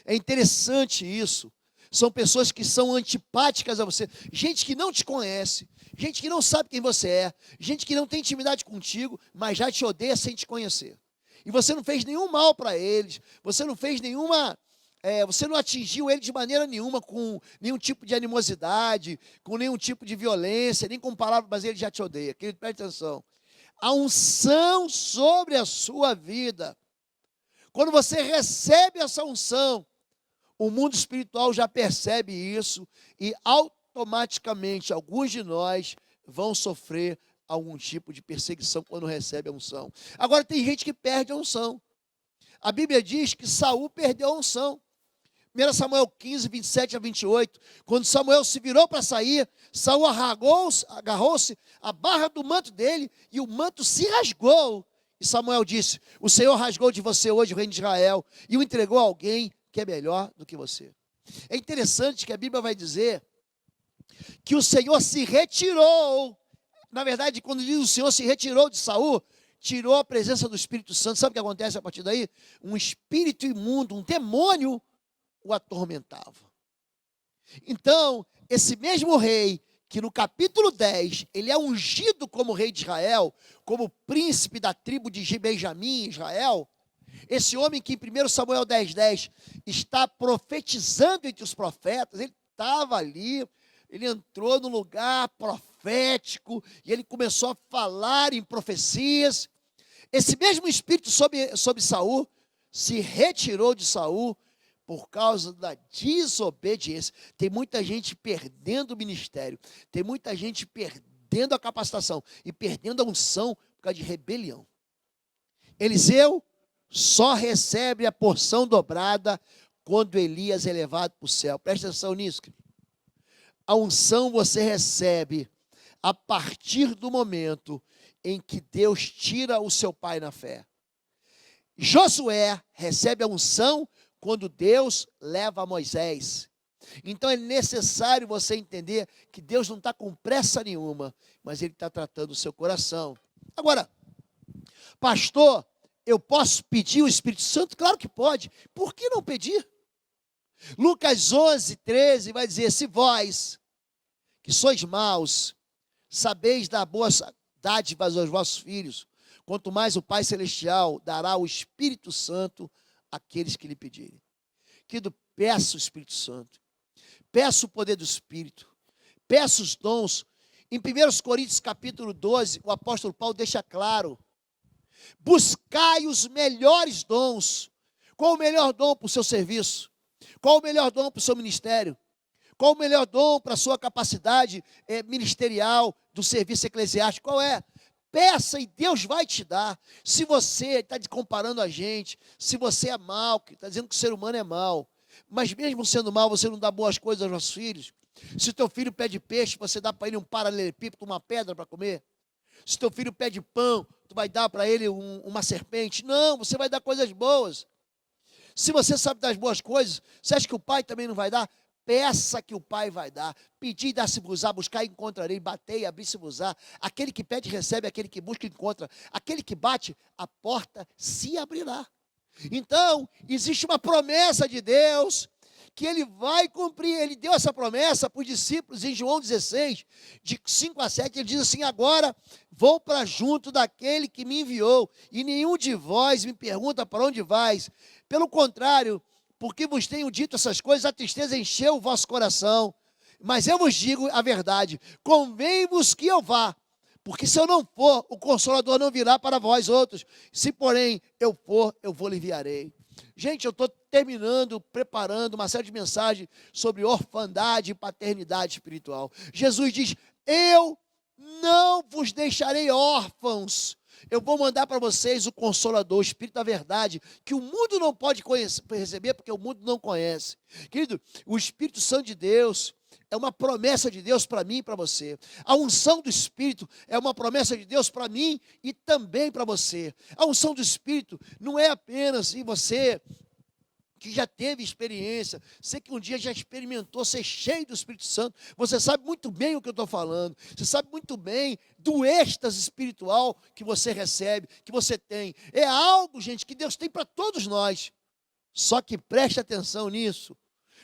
É interessante isso. São pessoas que são antipáticas a você, gente que não te conhece, gente que não sabe quem você é, gente que não tem intimidade contigo, mas já te odeia sem te conhecer. E você não fez nenhum mal para eles, você não fez você não atingiu ele de maneira nenhuma, com nenhum tipo de animosidade, com nenhum tipo de violência, nem com palavras, mas ele já te odeia. Querido, preste atenção. A unção sobre a sua vida, quando você recebe essa unção, o mundo espiritual já percebe isso e automaticamente alguns de nós vão sofrer algum tipo de perseguição quando recebe a unção. Agora tem gente que perde a unção. A Bíblia diz que Saul perdeu a unção. 1 Samuel 15, 27-28, quando Samuel se virou para sair, Saul agarrou-se à barra do manto dele e o manto se rasgou. E Samuel disse: o Senhor rasgou de você hoje o reino de Israel e o entregou a alguém que é melhor do que você. É interessante que a Bíblia vai dizer que o Senhor se retirou. Na verdade, quando diz o Senhor se retirou de Saul, tirou a presença do Espírito Santo. Sabe o que acontece a partir daí? Um espírito imundo, um demônio o atormentava. Então, esse mesmo rei, que no capítulo 10, ele é ungido como rei de Israel, como príncipe da tribo de Benjamim, Israel, esse homem que em 1 Samuel 10:10 está profetizando entre os profetas, ele estava ali, ele entrou no lugar profético, e ele começou a falar em profecias. Esse mesmo espírito sobre Saul se retirou de Saul por causa da desobediência. Tem muita gente perdendo o ministério, tem muita gente perdendo a capacitação e perdendo a unção por causa de rebelião. Eliseu só recebe a porção dobrada quando Elias é levado para o céu. Presta atenção nisso, querido. A unção você recebe a partir do momento em que Deus tira o seu pai na fé. Josué recebe a unção quando Deus leva Moisés. Então é necessário você entender que Deus não está com pressa nenhuma, mas Ele está tratando o seu coração. Agora, pastor, eu posso pedir o Espírito Santo? Claro que pode. Por que não pedir? Lucas 11, 13 vai dizer: se vós, que sois maus, sabeis dar boas dádivas aos vossos filhos, quanto mais o Pai Celestial dará o Espírito Santo àqueles que lhe pedirem. Querido, peça o Espírito Santo, peça o poder do Espírito, peça os dons. Em 1 Coríntios capítulo 12, o apóstolo Paulo deixa claro: buscai os melhores dons. Qual o melhor dom para o seu serviço? Qual o melhor dom para o seu ministério? Qual o melhor dom para a sua capacidade ministerial, do serviço eclesiástico? Qual é? Peça e Deus vai te dar. Se você está comparando a gente, se você é mau, que está dizendo que o ser humano é mau, mas mesmo sendo mau, você não dá boas coisas aos nossos filhos. Se o teu filho pede peixe, você dá para ele um paralelepípedo, uma pedra para comer. Se teu filho pede pão, tu vai dar para ele uma serpente. Não, você vai dar coisas boas. Se você sabe das boas coisas, você acha que o pai também não vai dar? Peça que o pai vai dar. Pedir e dar-se-vos-á, buscar e encontrarei, bater e abrir-se-vos-á. Aquele que pede recebe, aquele que busca encontra. Aquele que bate, a porta se abrirá. Então, existe uma promessa de Deus que ele vai cumprir. Ele deu essa promessa para os discípulos em João 16, de 5 a 7, ele diz assim: agora vou para junto daquele que me enviou, e nenhum de vós me pergunta para onde vais. Pelo contrário, porque vos tenho dito essas coisas, a tristeza encheu o vosso coração. Mas eu vos digo a verdade, convém-vos que eu vá, porque se eu não for, o Consolador não virá para vós outros. Se, porém, eu for, eu vou lhe enviarei. Gente, eu estou preparando uma série de mensagens sobre orfandade e paternidade espiritual. Jesus diz: eu não vos deixarei órfãos. Eu vou mandar para vocês o Consolador, o Espírito da verdade, que o mundo não pode receber, porque o mundo não conhece. Querido, o Espírito Santo de Deus é uma promessa de Deus para mim e para você. A unção do Espírito é uma promessa de Deus para mim e também para você. A unção do Espírito não é apenas em você que já teve experiência, você que um dia já experimentou ser cheio do Espírito Santo, você sabe muito bem o que eu estou falando, você sabe muito bem do êxtase espiritual que você recebe, que você tem. É algo, gente, que Deus tem para todos nós. Só que preste atenção nisso.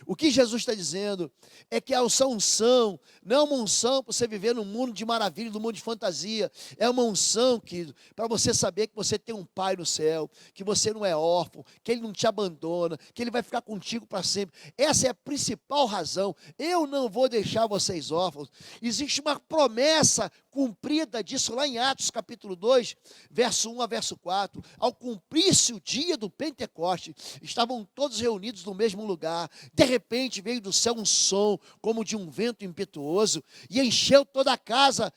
O que Jesus está dizendo é que a unção não é uma unção para você viver num mundo de maravilha, num mundo de fantasia. É uma unção, querido, para você saber que você tem um pai no céu, que você não é órfão, que ele não te abandona, que ele vai ficar contigo para sempre. Essa é a principal razão. Eu não vou deixar vocês órfãos. Existe uma promessa cumprida disso lá em Atos capítulo 2, verso 1 a verso 4. Ao cumprir-se o dia do Pentecoste, estavam todos reunidos no mesmo lugar. De repente veio do céu um som como de um vento impetuoso e encheu toda a casa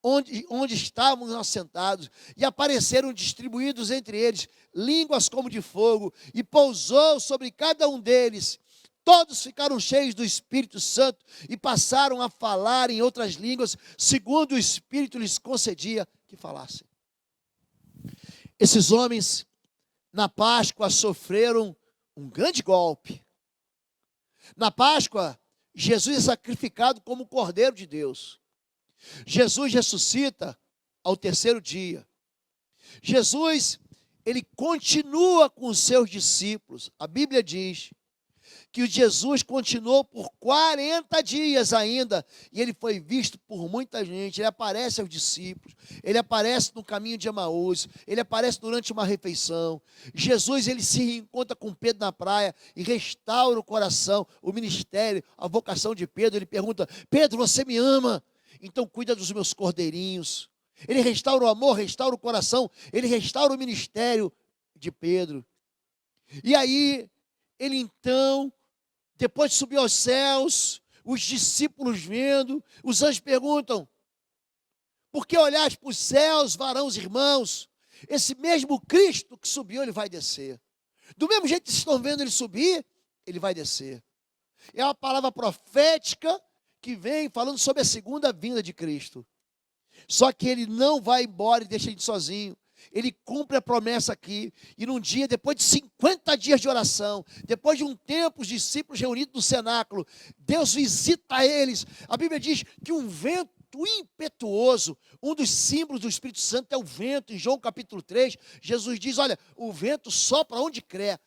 onde estávamos assentados, e apareceram distribuídos entre eles línguas como de fogo, e pousou sobre cada um deles. Todos ficaram cheios do Espírito Santo e passaram a falar em outras línguas, segundo o Espírito lhes concedia que falassem. Esses homens, na Páscoa, sofreram um grande golpe. Na Páscoa, Jesus é sacrificado como Cordeiro de Deus. Jesus ressuscita ao terceiro dia. Jesus, ele continua com os seus discípulos. A Bíblia diz que Jesus continuou por 40 dias ainda, e ele foi visto por muita gente. Ele aparece aos discípulos, ele aparece no caminho de Emaús, ele aparece durante uma refeição. Jesus, ele se reencontra com Pedro na praia e restaura o coração, o ministério, a vocação de Pedro. Ele pergunta: Pedro, você me ama? Então cuida dos meus cordeirinhos. Ele restaura o amor, restaura o coração, ele restaura o ministério de Pedro. E aí, ele então, depois de subir aos céus, os discípulos vendo, os anjos perguntam: por que olhais para os céus, varãos irmãos? Esse mesmo Cristo que subiu, ele vai descer. Do mesmo jeito que vocês estão vendo ele subir, ele vai descer. É uma palavra profética que vem falando sobre a segunda vinda de Cristo. Só que ele não vai embora e deixa a gente sozinho. Ele cumpre a promessa aqui, e num dia, depois de 50 dias de oração, depois de um tempo, os discípulos reunidos no cenáculo, Deus visita eles. A Bíblia diz que um vento impetuoso, um dos símbolos do Espírito Santo é o vento. Em João capítulo 3, Jesus diz: olha, o vento sopra onde quer.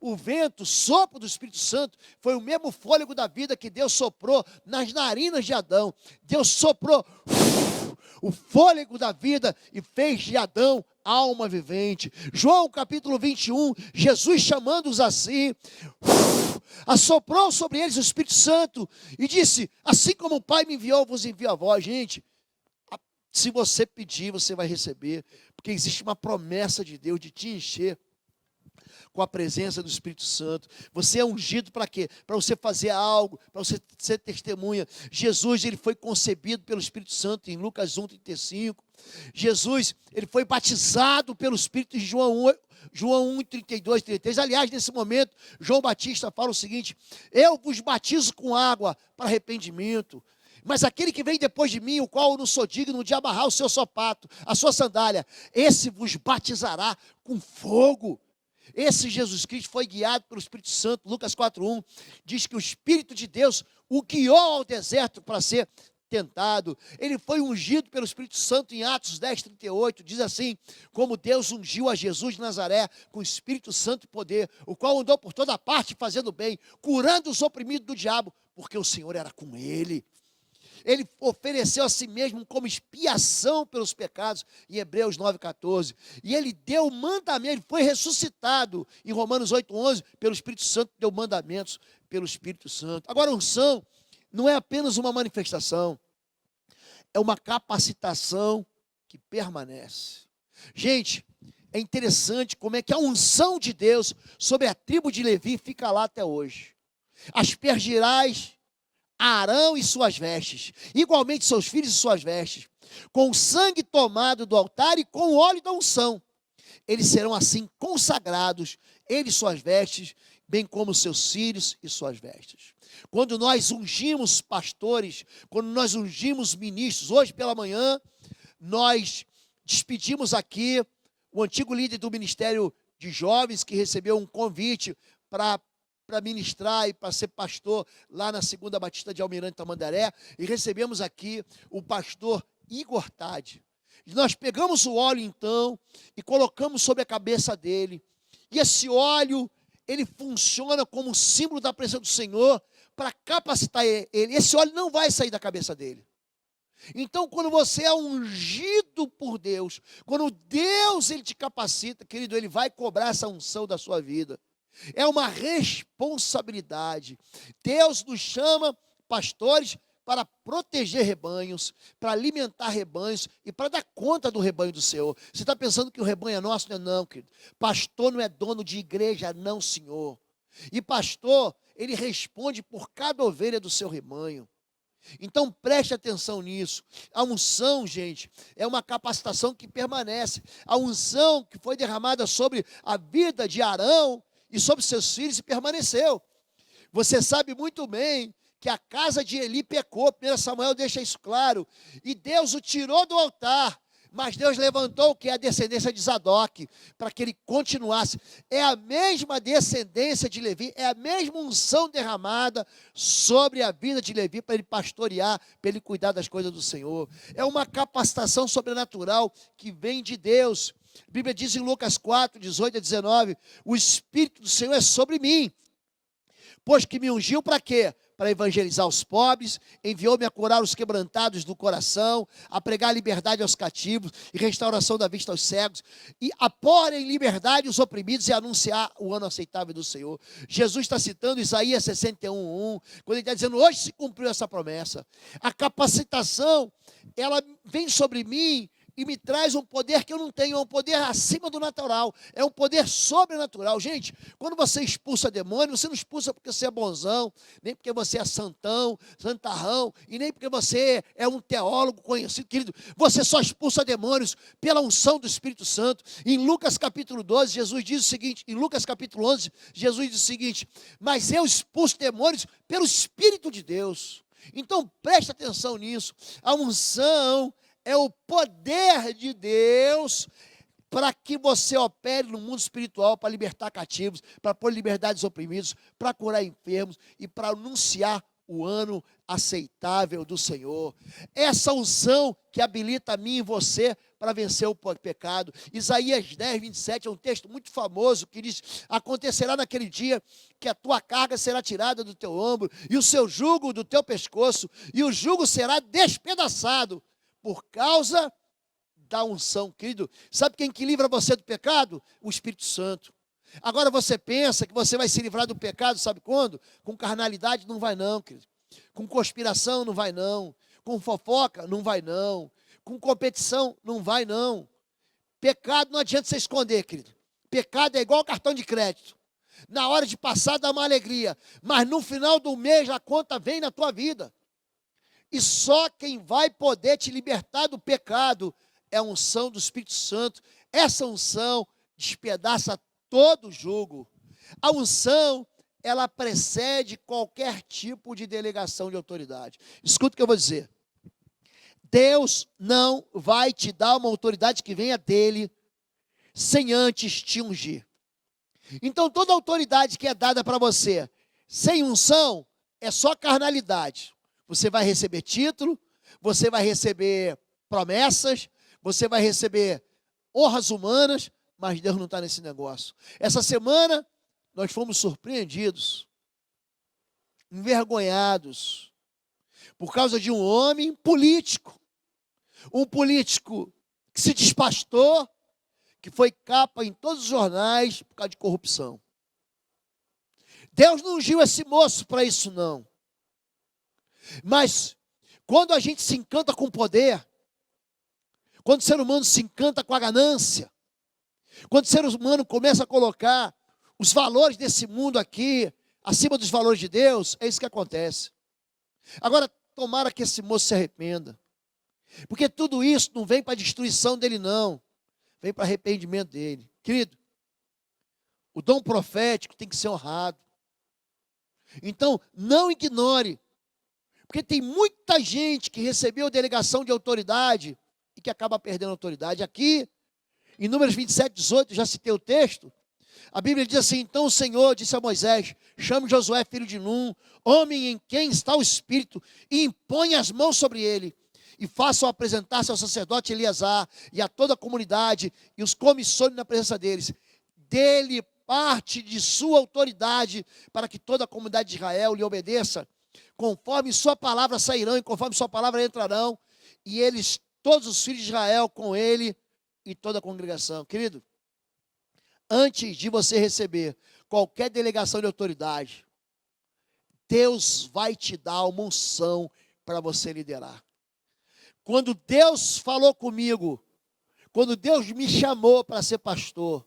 O vento, sopro do Espírito Santo, foi o mesmo fôlego da vida que Deus soprou nas narinas de Adão. Deus soprou o fôlego da vida e fez de Adão alma vivente. João capítulo 21, Jesus chamando-os assim, assoprou sobre eles o Espírito Santo e disse: assim como o Pai me enviou, vos envio a vós. Gente, se você pedir, você vai receber, porque existe uma promessa de Deus de te encher com a presença do Espírito Santo. Você é ungido para quê? Para você fazer algo, para você ser testemunha. Jesus, ele foi concebido pelo Espírito Santo em Lucas 1:35. Jesus, ele foi batizado pelo Espírito em João 1:32, 33. Aliás, nesse momento, João Batista fala o seguinte: eu vos batizo com água para arrependimento, mas aquele que vem depois de mim, o qual eu não sou digno de amarrar o seu sapato, a sua sandália, esse vos batizará com fogo. Esse Jesus Cristo foi guiado pelo Espírito Santo. Lucas 4:1 diz que o Espírito de Deus o guiou ao deserto para ser tentado. Ele foi ungido pelo Espírito Santo em Atos 10:38, diz assim: como Deus ungiu a Jesus de Nazaré com o Espírito Santo e poder, o qual andou por toda parte fazendo bem, curando os oprimidos do diabo, porque o Senhor era com ele. Ele ofereceu a si mesmo como expiação pelos pecados, em Hebreus 9:14. E ele deu mandamento, ele foi ressuscitado, em Romanos 8:11, pelo Espírito Santo, deu mandamentos pelo Espírito Santo. Agora, a unção não é apenas uma manifestação, é uma capacitação que permanece. Gente, é interessante como é que a unção de Deus sobre a tribo de Levi fica lá até hoje. Aspergirás Arão e suas vestes, igualmente seus filhos e suas vestes, com o sangue tomado do altar e com o óleo da unção. Eles serão assim consagrados, eles e suas vestes, bem como seus filhos e suas vestes. Quando nós ungimos pastores, quando nós ungimos ministros, hoje pela manhã, nós despedimos aqui o antigo líder do Ministério de Jovens, que recebeu um convite para ministrar e para ser pastor lá na 2ª Batista de Almirante Tamandaré, e recebemos aqui o pastor Igor Tade. E nós pegamos o óleo então e colocamos sobre a cabeça dele, e esse óleo, ele funciona como símbolo da presença do Senhor para capacitar ele. Esse óleo não vai sair da cabeça dele. Então, quando você é ungido por Deus, quando Deus ele te capacita, querido, ele vai cobrar essa unção da sua vida. É uma responsabilidade. Deus nos chama, pastores, para proteger rebanhos, para alimentar rebanhos e para dar conta do rebanho do Senhor. Você está pensando que o rebanho é nosso? Não é não, querido. Pastor não é dono de igreja, não, senhor. E pastor, ele responde por cada ovelha do seu rebanho. Então preste atenção nisso. A unção, gente, é uma capacitação que permanece. A unção que foi derramada sobre a vida de Arão e sobre seus filhos e permaneceu. Você sabe muito bem que a casa de Eli pecou. 1 Samuel deixa isso claro. E Deus o tirou do altar. Mas Deus levantou o que é a descendência de Zadok, para que ele continuasse. É a mesma descendência de Levi, é a mesma unção derramada sobre a vida de Levi, para ele pastorear, para ele cuidar das coisas do Senhor. É uma capacitação sobrenatural que vem de Deus. A Bíblia diz em Lucas 4:18-19, o Espírito do Senhor é sobre mim, pois que me ungiu para quê? Para evangelizar os pobres, enviou-me a curar os quebrantados do coração, a pregar liberdade aos cativos e restauração da vista aos cegos, e a pôr em liberdade os oprimidos e anunciar o ano aceitável do Senhor. Jesus está citando Isaías 61:1, quando ele está dizendo, hoje se cumpriu essa promessa. A capacitação, ela vem sobre mim e me traz um poder que eu não tenho, é um poder acima do natural, é um poder sobrenatural. Gente, quando você expulsa demônio, você não expulsa porque você é bonzão, nem porque você é santão, santarrão, e nem porque você é um teólogo conhecido, querido. Você só expulsa demônios pela unção do Espírito Santo. Em Lucas capítulo 12, Jesus diz o seguinte, em Lucas capítulo 11, Jesus diz o seguinte, mas eu expulso demônios pelo Espírito de Deus. Então preste atenção nisso. A unção é o poder de Deus para que você opere no mundo espiritual, para libertar cativos, para pôr liberdade aos oprimidos, para curar enfermos e para anunciar o ano aceitável do Senhor. Essa unção que habilita a mim e você para vencer o pecado. Isaías 10:27 é um texto muito famoso que diz, acontecerá naquele dia que a tua carga será tirada do teu ombro e o seu jugo do teu pescoço e o jugo será despedaçado por causa da unção, querido. Sabe quem que livra você do pecado? O Espírito Santo. Agora você pensa que você vai se livrar do pecado, sabe quando? Com carnalidade não vai não, querido. Com conspiração não vai não. Com fofoca não vai não. Com competição não vai não. Pecado não adianta você esconder, querido. Pecado é igual cartão de crédito. Na hora de passar dá uma alegria, mas no final do mês a conta vem na tua vida. E só quem vai poder te libertar do pecado é a unção do Espírito Santo. Essa unção despedaça todo o jugo. A unção, ela precede qualquer tipo de delegação de autoridade. Escuta o que eu vou dizer. Deus não vai te dar uma autoridade que venha dele sem antes te ungir. Então, toda autoridade que é dada para você sem unção é só carnalidade. Você vai receber título, você vai receber promessas, você vai receber honras humanas, mas Deus não está nesse negócio. Essa semana, nós fomos surpreendidos, envergonhados, por causa de um homem político. Um político que se despastou, que foi capa em todos os jornais por causa de corrupção. Deus não ungiu esse moço para isso, não. Mas, quando a gente se encanta com o poder, quando o ser humano se encanta com a ganância, quando o ser humano começa a colocar os valores desse mundo aqui acima dos valores de Deus, é isso que acontece. Agora, tomara que esse moço se arrependa. Porque tudo isso não vem para a destruição dele, não. Vem para arrependimento dele. Querido, o dom profético tem que ser honrado. Então, não ignore. Porque tem muita gente que recebeu delegação de autoridade e que acaba perdendo a autoridade. Aqui, em Números 27, 18, já citei o texto. A Bíblia diz assim: então o Senhor disse a Moisés: chame Josué, filho de Num, homem em quem está o Espírito, e impõe as mãos sobre ele. E façam apresentar-se ao sacerdote Eleazar e a toda a comunidade, e os comissione na presença deles. Dele parte de sua autoridade, para que toda a comunidade de Israel lhe obedeça. Conforme sua palavra sairão, e conforme sua palavra entrarão, e eles, todos os filhos de Israel, com ele e toda a congregação. Querido, antes de você receber qualquer delegação de autoridade, Deus vai te dar uma unção para você liderar. Quando Deus falou comigo, quando Deus me chamou para ser pastor,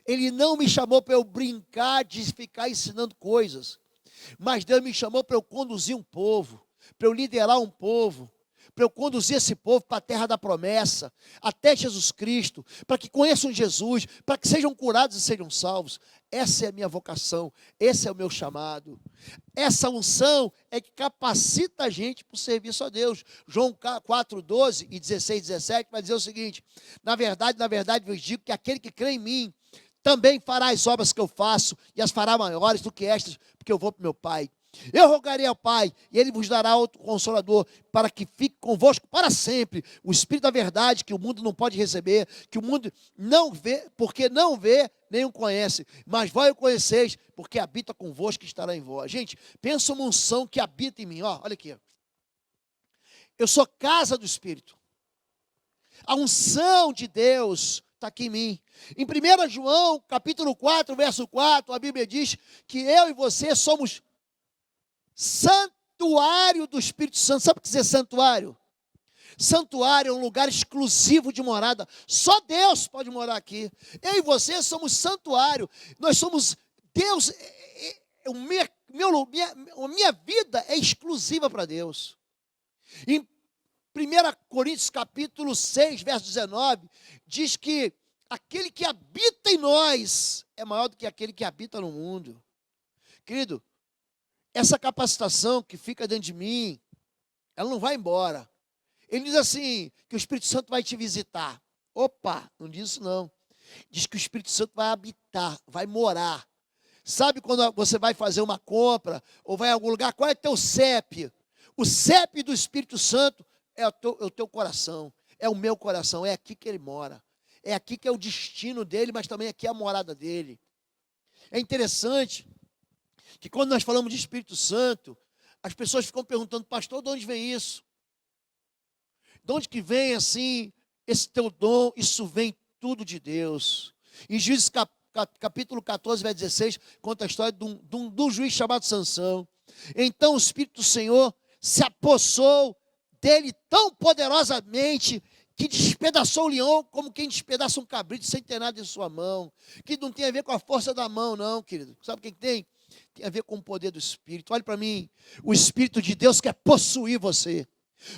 Ele não me chamou para eu brincar de ficar ensinando coisas, mas Deus me chamou para eu conduzir um povo, para eu liderar um povo, para eu conduzir esse povo para a terra da promessa, até Jesus Cristo, para que conheçam Jesus, para que sejam curados e sejam salvos. Essa é a minha vocação, esse é o meu chamado. Essa unção é que capacita a gente para o serviço a Deus. João 4, 12 e 16, 17 vai dizer o seguinte: na verdade, vos digo que aquele que crê em mim, também fará as obras que eu faço, e as fará maiores do que estas, porque eu vou para o meu Pai. Eu rogarei ao Pai, e Ele vos dará outro Consolador, para que fique convosco para sempre, o Espírito da verdade, que o mundo não pode receber, que o mundo não vê, porque não vê, nem o conhece, mas vós o conheceis, porque habita convosco e estará em vós. Gente, pensa uma unção que habita em mim, ó, olha aqui. Eu sou casa do Espírito. A unção de Deus está aqui em mim. Em 1 João, capítulo 4, verso 4, a Bíblia diz que eu e você somos santuário do Espírito Santo. Sabe o que quer dizer santuário? Santuário é um lugar exclusivo de morada. Só Deus pode morar aqui. Eu e você somos santuário. Nós somos Deus. A minha vida é exclusiva para Deus. Em 1 Coríntios capítulo 6, verso 19, diz que aquele que habita em nós é maior do que aquele que habita no mundo. Querido, essa capacitação que fica dentro de mim, ela não vai embora. Ele diz assim, que o Espírito Santo vai te visitar. Opa, não diz isso não. Diz que o Espírito Santo vai habitar, vai morar. Sabe quando você vai fazer uma compra, ou vai em algum lugar, qual é o teu CEP? O CEP do Espírito Santo é o teu coração, é o meu coração, é aqui que ele mora. É aqui que é o destino dele, mas também aqui é a morada dele. É interessante que quando nós falamos de Espírito Santo, as pessoas ficam perguntando: pastor, de onde vem isso? De onde que vem assim, esse teu dom? Isso vem tudo de Deus. Em Juízes capítulo 14, verso 16, conta a história de um juiz chamado Sansão. Então o Espírito do Senhor se apossou dele tão poderosamente que despedaçou o leão como quem despedaça um cabrito sem ter nada em sua mão, que não tem a ver com a força da mão, não, querido. Sabe o que tem? Tem a ver com o poder do Espírito. Olhe para mim, o Espírito de Deus quer possuir você.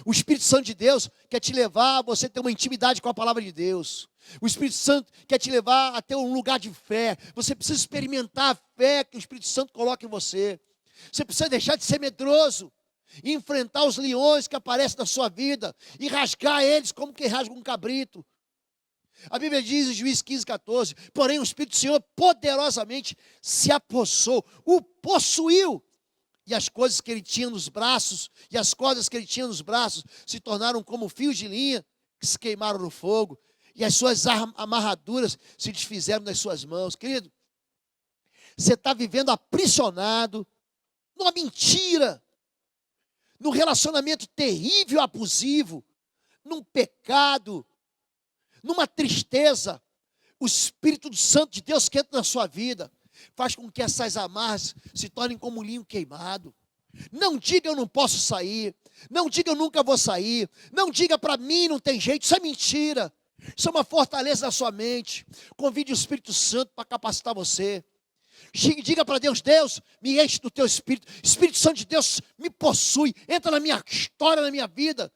O Espírito Santo de Deus quer te levar a você ter uma intimidade com a palavra de Deus. O Espírito Santo quer te levar a ter um lugar de fé. Você precisa experimentar a fé que o Espírito Santo coloca em você. Você precisa deixar de ser medroso e enfrentar os leões que aparecem na sua vida e rasgar eles como quem rasga um cabrito. A Bíblia diz em Juízes 15:14, porém o Espírito do Senhor poderosamente se apossou, o possuiu. E as coisas que ele tinha nos braços, e as cordas que ele tinha nos braços, se tornaram como fios de linha que se queimaram no fogo. E as suas amarraduras se desfizeram nas suas mãos. Querido, você está vivendo aprisionado numa mentira, num relacionamento terrível, abusivo, num pecado, numa tristeza. O Espírito Santo de Deus que entra na sua vida faz com que essas amarras se tornem como um linho queimado. Não diga eu não posso sair, não diga eu nunca vou sair, não diga para mim não tem jeito, isso é mentira. Isso é uma fortaleza na sua mente. Convide o Espírito Santo para capacitar você. Diga para Deus, Deus, me enche do teu Espírito. Espírito Santo de Deus me possui, entra na minha história, na minha vida.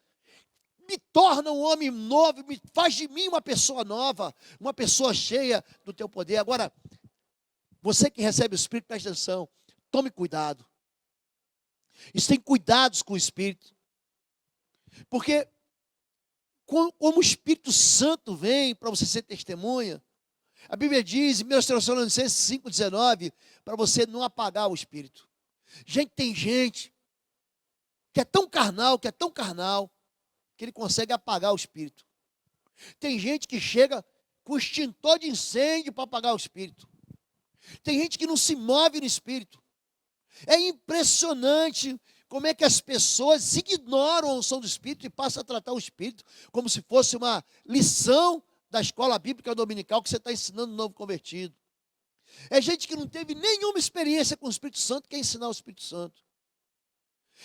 Me torna um homem novo, me faz de mim uma pessoa nova, uma pessoa cheia do teu poder. Agora, você que recebe o Espírito, preste atenção, tome cuidado. Tem cuidados com o Espírito. Porque como o Espírito Santo vem para você ser testemunha, a Bíblia diz em 1 Tessalonicenses 5,19, para você não apagar o Espírito. Tem gente que é tão carnal, que ele consegue apagar o Espírito. Tem gente que chega com extintor de incêndio para apagar o Espírito. Tem gente que não se move no Espírito. É impressionante como é que as pessoas ignoram a unção do Espírito e passam a tratar o Espírito como se fosse uma lição da escola bíblica dominical que você está ensinando um novo convertido. É gente que não teve nenhuma experiência com o Espírito Santo, quer ensinar o Espírito Santo.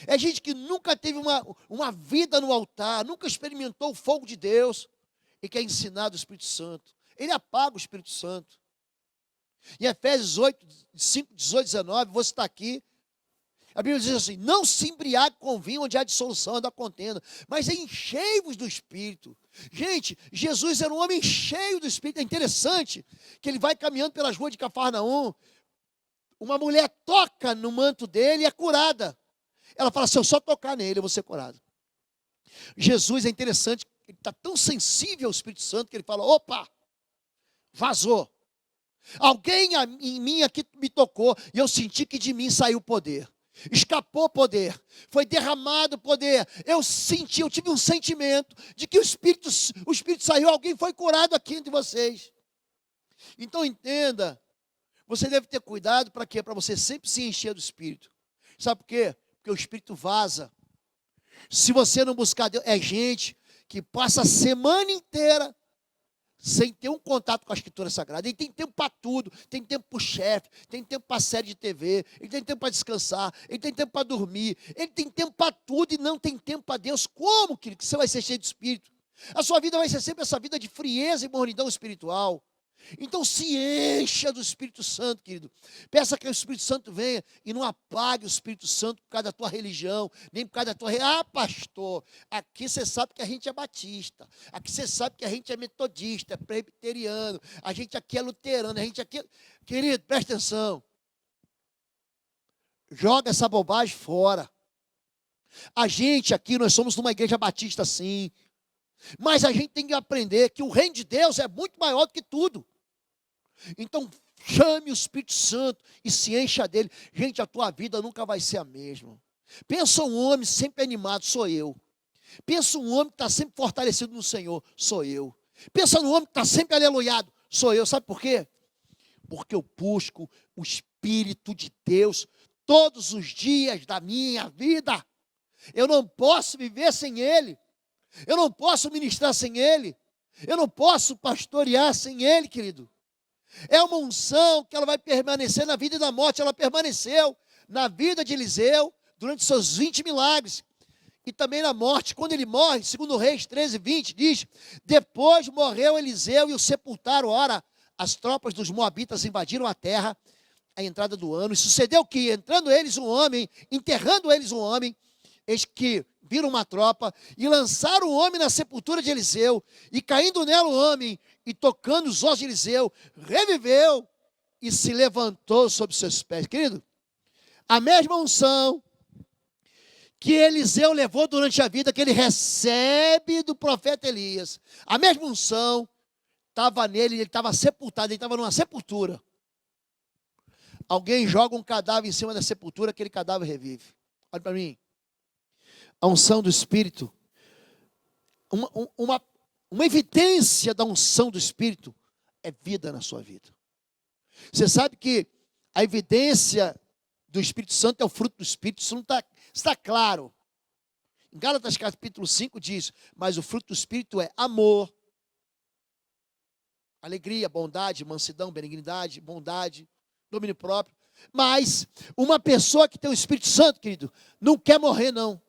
É gente que nunca teve uma vida no altar, nunca experimentou o fogo de Deus e quer ensinar do Espírito Santo. Ele apaga o Espírito Santo. Em Efésios 8, 5, 18, 19, você está aqui. A Bíblia diz assim, não se embriague com vinho onde há dissolução da contenda, mas enchei-vos do Espírito. Gente, Jesus era um homem cheio do Espírito. É interessante que ele vai caminhando pelas ruas de Cafarnaum, uma mulher toca no manto dele e é curada. Ela fala, se eu só tocar nele, eu vou ser curado. Jesus é interessante, ele está tão sensível ao Espírito Santo que ele fala, opa, vazou. Alguém em mim aqui me tocou e eu senti que de mim saiu poder. Escapou poder, foi derramado poder. Eu tive um sentimento de que o Espírito saiu, alguém foi curado aqui entre vocês. Então entenda, você deve ter cuidado para quê? Para você sempre se encher do Espírito. Sabe por quê? Porque o Espírito vaza. Se você não buscar Deus, é gente que passa a semana inteira sem ter um contato com a Escritura Sagrada. Ele tem tempo para tudo, tem tempo para o chefe, tem tempo para a série de TV, ele tem tempo para descansar, ele tem tempo para dormir, ele tem tempo para tudo e não tem tempo para Deus. Como, querido, que você vai ser cheio de Espírito? A sua vida vai ser sempre essa vida de frieza e mornidão espiritual. Então se encha do Espírito Santo, querido. Peça que o Espírito Santo venha e não apague o Espírito Santo por causa da tua religião, nem por causa da tua... Ah, pastor, aqui você sabe que a gente é batista, aqui você sabe que a gente é metodista, é presbiteriano, a gente aqui é luterano, a gente aqui... Querido, presta atenção. Joga essa bobagem fora. A gente aqui, nós somos numa igreja batista sim, mas a gente tem que aprender que o reino de Deus é muito maior do que tudo. Então, chame o Espírito Santo e se encha dele. Gente, a tua vida nunca vai ser a mesma. Pensa um homem sempre animado, sou eu. Pensa um homem que está sempre fortalecido no Senhor, sou eu. Pensa num homem que está sempre aleluiado, sou eu. Sabe por quê? Porque eu busco o Espírito de Deus todos os dias da minha vida. Eu não posso viver sem Ele. Eu não posso ministrar sem Ele. Eu não posso pastorear sem Ele, querido. É uma unção que ela vai permanecer na vida e na morte. Ela permaneceu na vida de Eliseu durante seus 20 milagres. e também na morte. Quando ele morre, segundo Reis 13:20, diz: depois morreu Eliseu e o sepultaram. Ora, as tropas dos moabitas invadiram a terra à entrada do ano. E sucedeu que, enterrando eles um homem, eis que viram uma tropa e lançaram o homem na sepultura de Eliseu. E caindo nela o homem e tocando os ossos de Eliseu, reviveu e se levantou sobre seus pés. Querido, a mesma unção que Eliseu levou durante a vida, que ele recebe do profeta Elias, a mesma unção estava nele, ele estava sepultado, ele estava numa sepultura. Alguém joga um cadáver em cima da sepultura, aquele cadáver revive. Olha para mim. A unção do Espírito, uma evidência da unção do Espírito é vida na sua vida. Você sabe que a evidência do Espírito Santo é o fruto do Espírito, isso não está claro. Em Gálatas capítulo 5 diz: mas o fruto do Espírito é amor, alegria, bondade, mansidão, benignidade, bondade, domínio próprio. Mas uma pessoa que tem o Espírito Santo, querido, não quer morrer, não.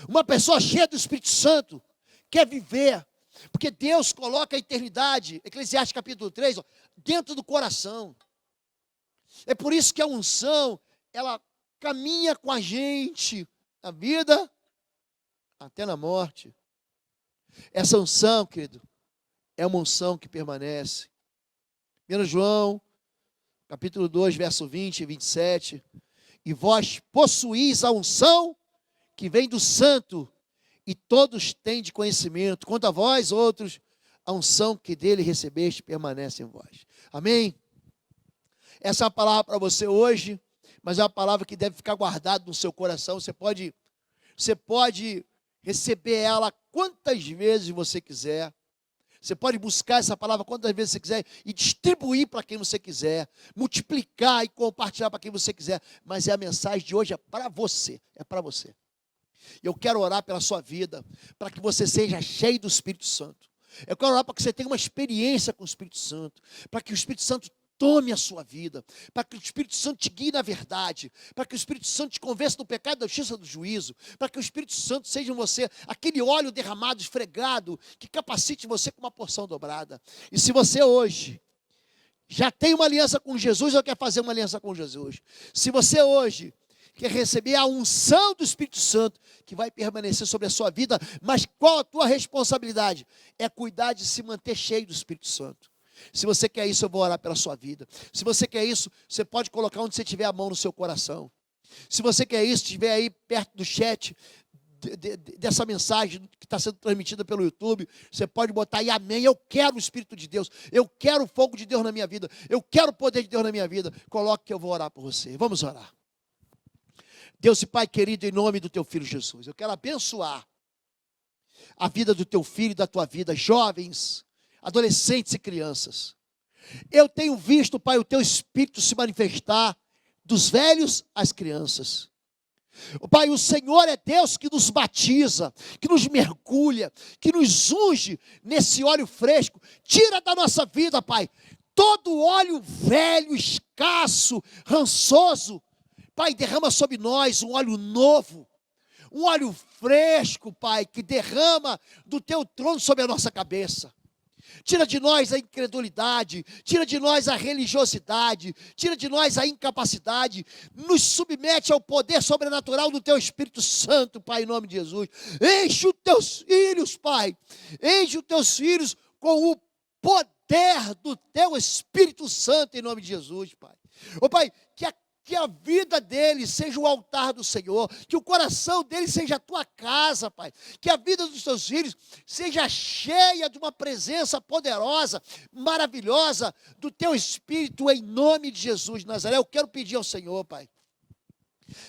Uma pessoa cheia do Espírito Santo quer viver, porque Deus coloca a eternidade, Eclesiastes capítulo 3, dentro do coração. É por isso que a unção, ela caminha com a gente na vida até na morte. Essa unção, querido, é uma unção que permanece. 1 João, capítulo 2, verso 20 e 27. E vós possuís a unção que vem do santo, e todos têm de conhecimento. Quanto a vós, outros, a unção que dele recebeste permanece em vós. Amém? Essa é a palavra para você hoje, mas é uma palavra que deve ficar guardada no seu coração. Você pode receber ela quantas vezes você quiser. Você pode buscar essa palavra quantas vezes você quiser e distribuir para quem você quiser, multiplicar e compartilhar para quem você quiser. Mas a mensagem de hoje é para você, é para você. Eu quero orar pela sua vida, para que você seja cheio do Espírito Santo. Eu quero orar para que você tenha uma experiência com o Espírito Santo, para que o Espírito Santo tome a sua vida, para que o Espírito Santo te guie na verdade, para que o Espírito Santo te convença do pecado, da justiça, do juízo, para que o Espírito Santo seja em você aquele óleo derramado, esfregado, que capacite você com uma porção dobrada. E se você hoje já tem uma aliança com Jesus ou quer fazer uma aliança com Jesus, se você hoje quer receber a unção do Espírito Santo, que vai permanecer sobre a sua vida, mas qual a tua responsabilidade? É cuidar de se manter cheio do Espírito Santo. Se você quer isso, eu vou orar pela sua vida. Se você quer isso, você pode colocar onde você tiver a mão no seu coração. Se você quer isso, estiver aí perto do chat dessa mensagem que está sendo transmitida pelo YouTube, você pode botar aí amém. Eu quero o Espírito de Deus, eu quero o fogo de Deus na minha vida, eu quero o poder de Deus na minha vida. Coloque que eu vou orar por você. Vamos orar. Deus e Pai querido, em nome do Teu Filho Jesus, eu quero abençoar a vida do Teu filho e da Tua vida, jovens, adolescentes e crianças. Eu tenho visto, Pai, o Teu Espírito se manifestar dos velhos às crianças. Pai, o Senhor é Deus que nos batiza, que nos mergulha, que nos unge nesse óleo fresco. Tira da nossa vida, Pai, todo óleo velho, escasso, rançoso. Pai, derrama sobre nós um óleo novo, um óleo fresco, Pai, que derrama do Teu trono sobre a nossa cabeça. Tira de nós a incredulidade, tira de nós a religiosidade, tira de nós a incapacidade, nos submete ao poder sobrenatural do Teu Espírito Santo, Pai, em nome de Jesus. Enche os Teus filhos, Pai, enche os Teus filhos com o poder do Teu Espírito Santo, em nome de Jesus, Pai. Ô Pai, que a vida deles seja o altar do Senhor, que o coração deles seja a Tua casa, Pai, que a vida dos Teus filhos seja cheia de uma presença poderosa, maravilhosa, do Teu Espírito, em nome de Jesus de Nazaré. Eu quero pedir ao Senhor, Pai,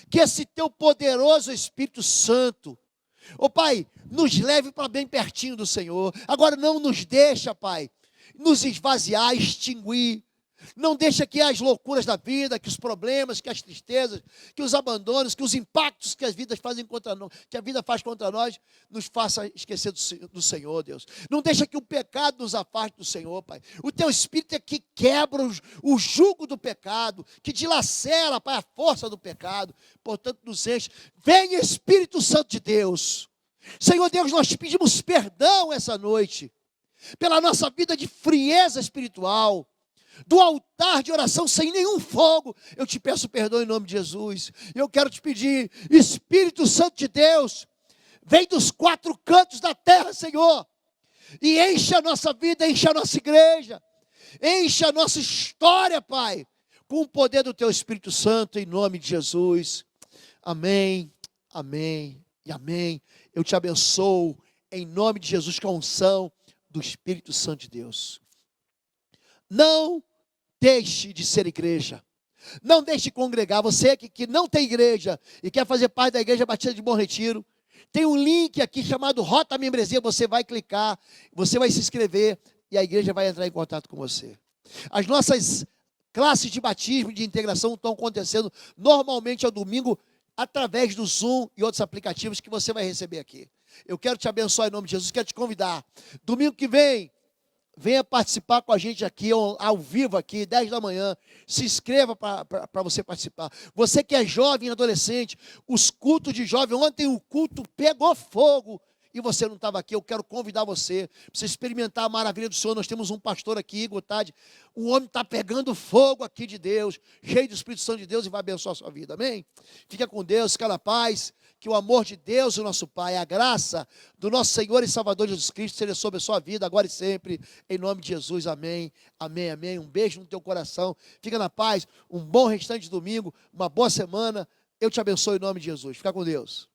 que esse Teu poderoso Espírito Santo, ô Pai, nos leve para bem pertinho do Senhor. Agora não nos deixa, Pai, nos esvaziar, extinguir, Não deixa que as loucuras da vida, que os problemas, que as tristezas, que os abandonos, que os impactos que as vidas fazem contra nós, que a vida faz contra nós, nos faça esquecer do Senhor, Deus. Não deixa que o pecado nos afaste do Senhor, Pai. O teu Espírito é que quebra o jugo do pecado, que dilacera, Pai, a força do pecado. Portanto, nos enche. Vem, Espírito Santo de Deus. Senhor Deus, nós te pedimos perdão essa noite, pela nossa vida de frieza espiritual, do altar de oração sem nenhum fogo. Eu te peço perdão em nome de Jesus. Eu quero te pedir, Espírito Santo de Deus, vem dos 4 cantos da terra, Senhor, e enche a nossa vida, enche a nossa igreja, enche a nossa história, Pai, com o poder do teu Espírito Santo, em nome de Jesus. Amém, amém e amém. Eu te abençoo em nome de Jesus com a unção do Espírito Santo de Deus. Não deixe de ser igreja. Não deixe de congregar. Você que não tem igreja e quer fazer parte da Igreja Batista de Bom Retiro, tem um link aqui chamado Rota Membresia. Você vai clicar, você vai se inscrever e a igreja vai entrar em contato com você. As nossas classes de batismo e de integração estão acontecendo normalmente ao domingo através do Zoom e outros aplicativos que você vai receber aqui. Eu quero te abençoar em nome de Jesus, quero te convidar. Domingo que vem, venha participar com a gente aqui, ao vivo aqui, 10 da manhã. Se inscreva para você participar. Você que é jovem, adolescente, os cultos de jovem, ontem o culto pegou fogo e você não estava aqui. Eu quero convidar você para você experimentar a maravilha do Senhor. Nós temos um pastor aqui, Igor Tade. O homem está pegando fogo aqui de Deus, cheio do Espírito Santo de Deus, e vai abençoar a sua vida, amém? Fica com Deus, fica na paz. Que o amor de Deus, o nosso Pai, a graça do nosso Senhor e Salvador Jesus Cristo seja sobre a sua vida, agora e sempre, em nome de Jesus, amém, amém, amém. Um beijo no teu coração, fica na paz, um bom restante de domingo, uma boa semana, eu te abençoo em nome de Jesus, fica com Deus.